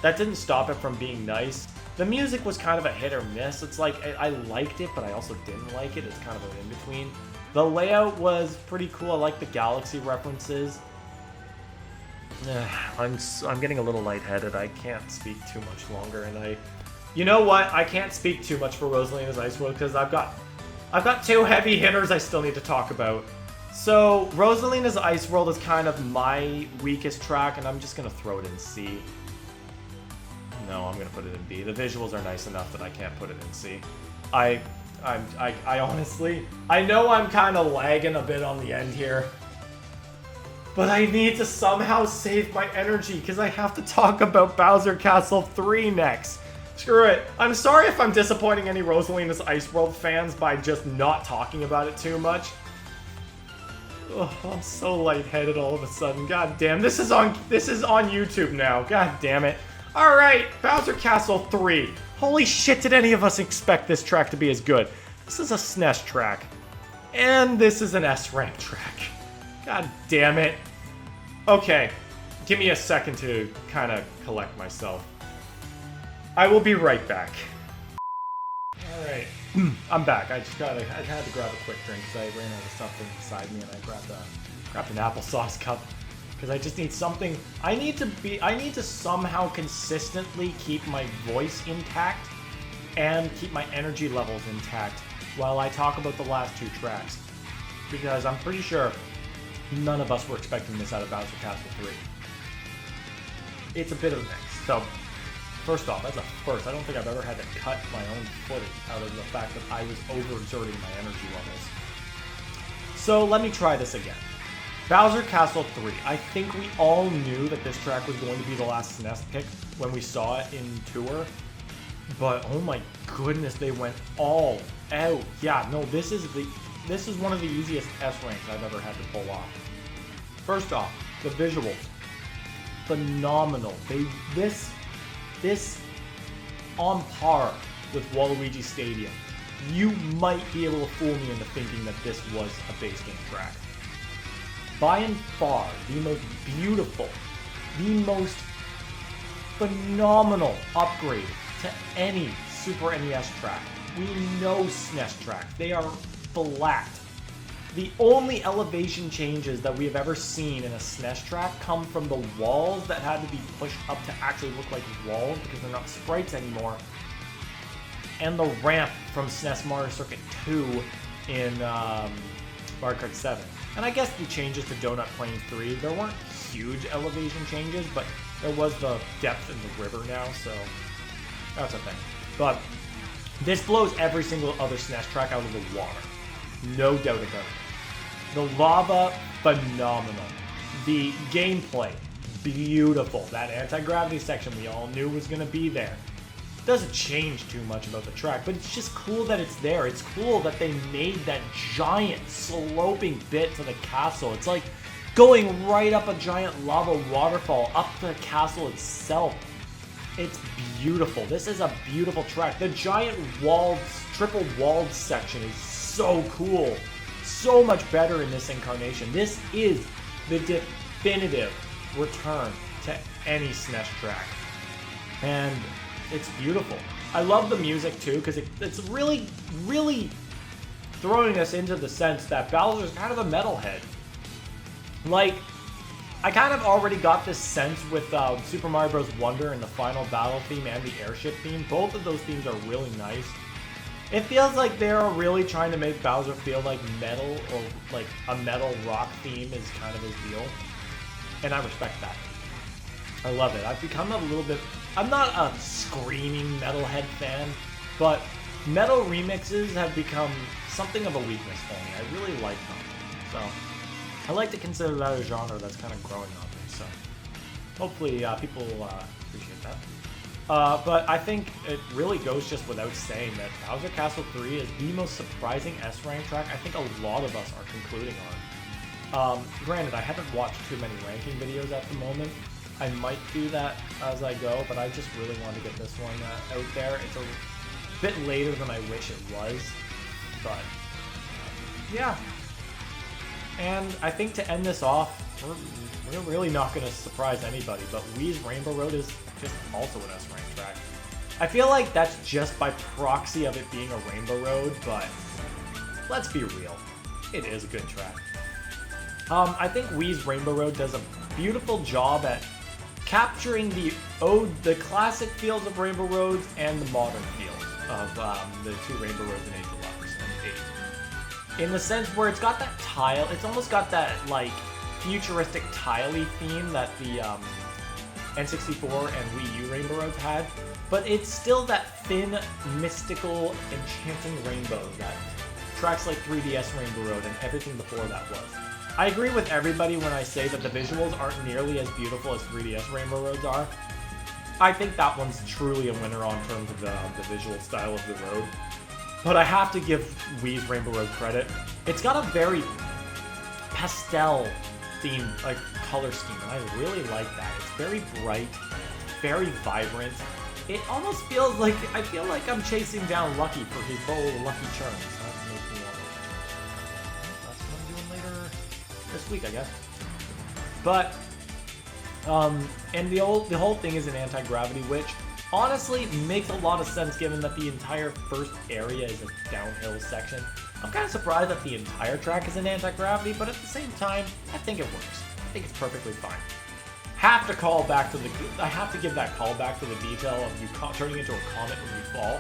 [SPEAKER 1] that didn't stop it from being nice. The music was kind of a hit or miss. It's like, I liked it, but I also didn't like it. It's kind of an in-between. The layout was pretty cool. I like the Galaxy references. I'm getting a little lightheaded. I can't speak too much longer, and you know what? I can't speak too much for Rosalina's Ice World because I've got two heavy hitters I still need to talk about. So Rosalina's Ice World is kind of my weakest track, and I'm just gonna throw it in C. No, I'm gonna put it in B. The visuals are nice enough that I can't put it in C. I honestly, I know I'm kind of lagging a bit on the end here, but I need to somehow save my energy because I have to talk about Bowser Castle 3 next. Screw it. I'm sorry if I'm disappointing any Rosalina's Ice World fans by just not talking about it too much. Ugh, I'm so lightheaded all of a sudden. God damn, this is on YouTube now. God damn it. All right, Bowser Castle 3. Holy shit, did any of us expect this track to be as good? This is a SNES track, and this is an S-rank track. God damn it. Okay, give me a second to kind of collect myself. I will be right back. Alright, I'm back. I had to grab a quick drink because I ran out of something beside me and I grabbed an applesauce cup. Because I just need something, I need to somehow consistently keep my voice intact and keep my energy levels intact while I talk about the last two tracks. Because I'm pretty sure none of us were expecting this out of Bowser Castle 3. It's a bit of a mix. So, first off, that's a first. I don't think I've ever had to cut my own footage out of the fact that I was overexerting my energy levels. So let me try this again. Bowser Castle 3. I think we all knew that this track was going to be the last SNES pick when we saw it in tour. But oh my goodness, they went all out. Yeah, no, this is one of the easiest S ranks I've ever had to pull off. First off, the visuals. Phenomenal. This on par with Waluigi Stadium. You might be able to fool me into thinking that this was a base game track. By and far, the most beautiful, the most phenomenal upgrade to any Super NES track. We know SNES tracks. They are flat. The only elevation changes that we have ever seen in a SNES track come from the walls that had to be pushed up to actually look like walls because they're not sprites anymore, and the ramp from SNES Mario Circuit 2 in Mario Kart 7. And I guess the changes to Donut Plains 3, there weren't huge elevation changes, but there was the depth in the river now, so that's a thing. But this blows every single other SNES track out of the water. No doubt about it. The lava, phenomenal. The gameplay, beautiful. That anti-gravity section we all knew was going to be there. Doesn't change too much about the track, but it's just cool that it's there. It's cool that they made that giant sloping bit to the castle. It's like going right up a giant lava waterfall up to the castle itself. It's beautiful. This is a beautiful track. The giant walled, triple walled section is so cool. So much better in this incarnation. This is the definitive return to any SNES track. And it's beautiful. I love the music too, because it's really, really throwing us into the sense that Bowser's kind of a metalhead. Like, I kind of already got this sense with Super Mario Bros. Wonder and the final battle theme and the airship theme. Both of those themes are really nice. It feels like they're really trying to make Bowser feel like metal, or like a metal rock theme is kind of his deal. And I respect that. I love it. I've become a little bit... I'm not a screaming metalhead fan, but metal remixes have become something of a weakness for me. I really like them. So, I like to consider that a genre that's kind of growing on me. So, hopefully people will appreciate that. But I think it really goes just without saying that Bowser Castle 3 is the most surprising S-rank track I think a lot of us are concluding on. Granted, I haven't watched too many ranking videos at the moment. I might do that as I go, but I just really wanted to get this one out there. It's a bit later than I wish it was, but yeah. And I think to end this off, we're really not going to surprise anybody, but Wii's Rainbow Road is just also an S-rank track. I feel like that's just by proxy of it being a Rainbow Road, but let's be real, it is a good track. I think Wii's Rainbow Road does a beautiful job at capturing the classic feels of Rainbow Roads and the modern feels of the two Rainbow Roads in 8 Deluxe and 8. In the sense where it's got that tile, it's almost got that like futuristic tiley theme that the N64 and Wii U Rainbow Roads had, but it's still that thin, mystical, enchanting rainbow that tracks like 3DS Rainbow Road and everything before that was. I agree with everybody when I say that the visuals aren't nearly as beautiful as 3DS Rainbow Roads are. I think that one's truly a winner on terms of the visual style of the road. But I have to give Wii's Rainbow Road credit. It's got a very pastel themed like color scheme, and I really like that. It's very bright, very vibrant. It almost feels like I feel like I'm chasing down Lucky for his bowl of Lucky Charms. That makes me want to. That's what I'm doing later this week, I guess. But and the whole thing is an anti-gravity, which honestly makes a lot of sense given that the entire first area is a downhill section. I'm kind of surprised that the entire track is an anti-gravity, but at the same time, I think it works. I think it's perfectly fine. I have to give that call back to the detail of you turning into a comet when you fall.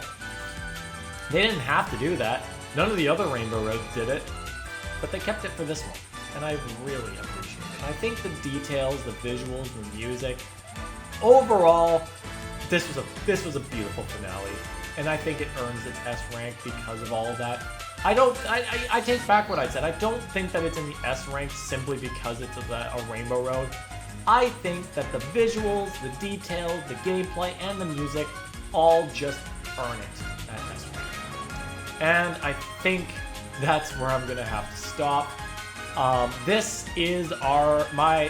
[SPEAKER 1] They didn't have to do that. None of the other Rainbow Roads did it, but they kept it for this one, and I really appreciate it. I think the details, the visuals, the music, overall, this was a beautiful finale, and I think it earns its S rank because of all of that. I take back what I said. I don't think that it's in the S rank simply because it's a Rainbow Road. I think that the visuals, the details, the gameplay, and the music all just earn it at S rank. And I think that's where I'm gonna have to stop. This is my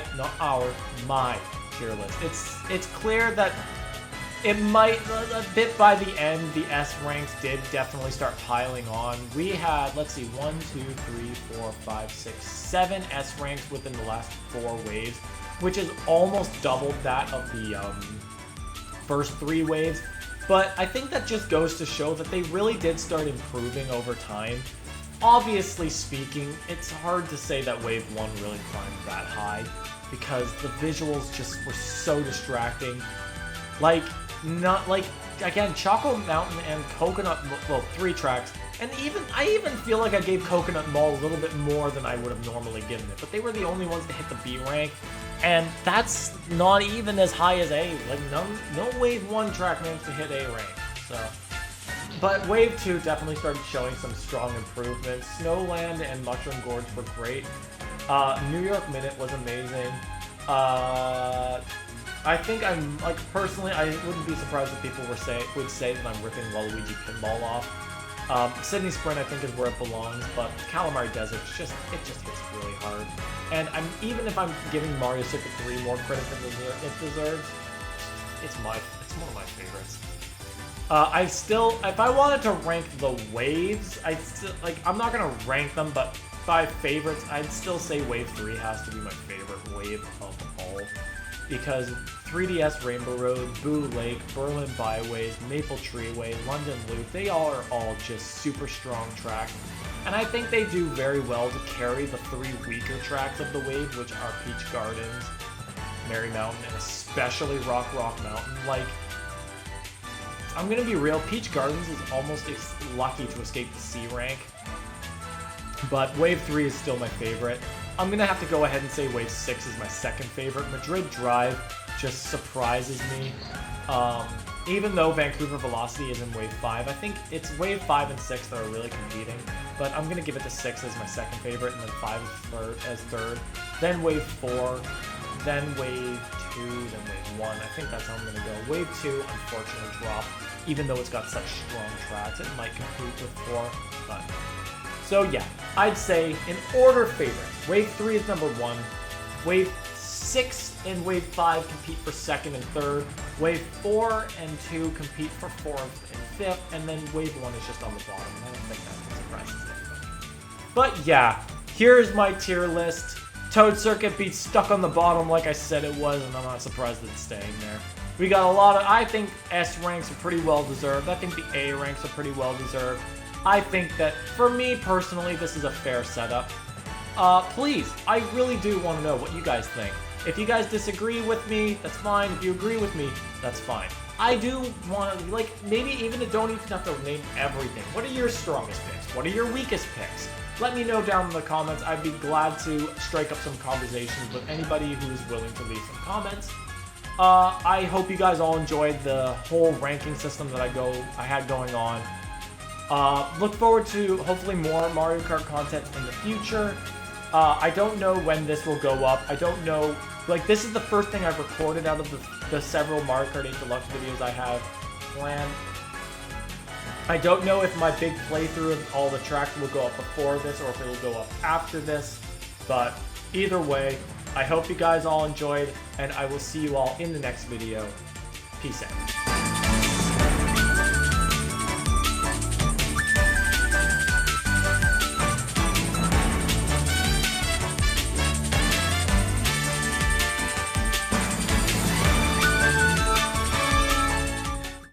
[SPEAKER 1] tier list. It's clear that it might, a bit by the end, the S ranks did definitely start piling on. We had, let's see, 1, 2, 3, 4, 5, 6, 7 S ranks within the last 4 waves, which is almost doubled that of the first 3 waves. But I think that just goes to show that they really did start improving over time. Obviously speaking, it's hard to say that Wave 1 really climbed that high because the visuals just were so distracting. Again, Choco Mountain and Coconut, well, 3 tracks, and I even feel like I gave Coconut Mall a little bit more than I would have normally given it, but they were the only ones to hit the B rank, and that's not even as high as A. Like, no Wave 1 track managed to hit A rank, so. But Wave 2 definitely started showing some strong improvements. Snowland and Mushroom Gorge were great. New York Minute was amazing. I think personally, I wouldn't be surprised if people would say that I'm ripping Waluigi Pinball off. Sydney Sprint, I think, is where it belongs, but Calamari Desert, it just hits really hard. And even if I'm giving Mario Circuit 3 more credit than it deserves, it's one of my favorites. If I wanted to rank the waves, I'm not gonna rank them, but by favorites, I'd still say Wave 3 has to be my favorite wave of all. Because 3DS Rainbow Road, Boo Lake, Berlin Byways, Maple Treeway, London Loop, they are all just super strong tracks. And I think they do very well to carry the 3 weaker tracks of the wave, which are Peach Gardens, Merry Mountain, and especially Rock Mountain. Like, I'm gonna be real, Peach Gardens is almost lucky to escape the C rank. But Wave 3 is still my favorite. I'm gonna have to go ahead and say Wave 6 is my second favorite. Madrid Drive just surprises me. Even though Vancouver Velocity is in Wave 5, I think it's Wave 5 and 6 that are really competing. But I'm gonna give it to 6 as my second favorite, and then 5 as third. Then Wave 4, then Wave 2, then wave 1. I think that's how I'm going to go. Wave 2, unfortunately, dropped. Even though it's got such strong tracks, it might compete with 4. But so yeah, I'd say in order favorite, wave 3 is number 1. Wave 6 and wave 5 compete for 2nd and 3rd. Wave 4 and 2 compete for 4th and 5th. And then wave 1 is just on the bottom. I don't think that surprises anybody. But yeah, here's my tier list. Toad Circuit beats Stuck on the Bottom like I said it was, and I'm not surprised that it's staying there. We got a lot of, I think S ranks are pretty well deserved. I think the A ranks are pretty well deserved. I think that, for me personally, this is a fair setup. Please, I really do want to know what you guys think. If you guys disagree with me, that's fine. If you agree with me, that's fine. I do want to, like, maybe even don't even have to name everything. What are your strongest picks? What are your weakest picks? Let me know down in the comments. I'd be glad to strike up some conversations with anybody who is willing to leave some comments. I hope you guys all enjoyed the whole ranking system that I had going on. Look forward to hopefully more Mario Kart content in the future. I don't know when this will go up. I don't know. Like, this is the first thing I've recorded out of the several Mario Kart 8 Deluxe videos I have planned. I don't know if my big playthrough of all the tracks will go up before this or if it will go up after this. But either way, I hope you guys all enjoyed, and I will see you all in the next video. Peace out.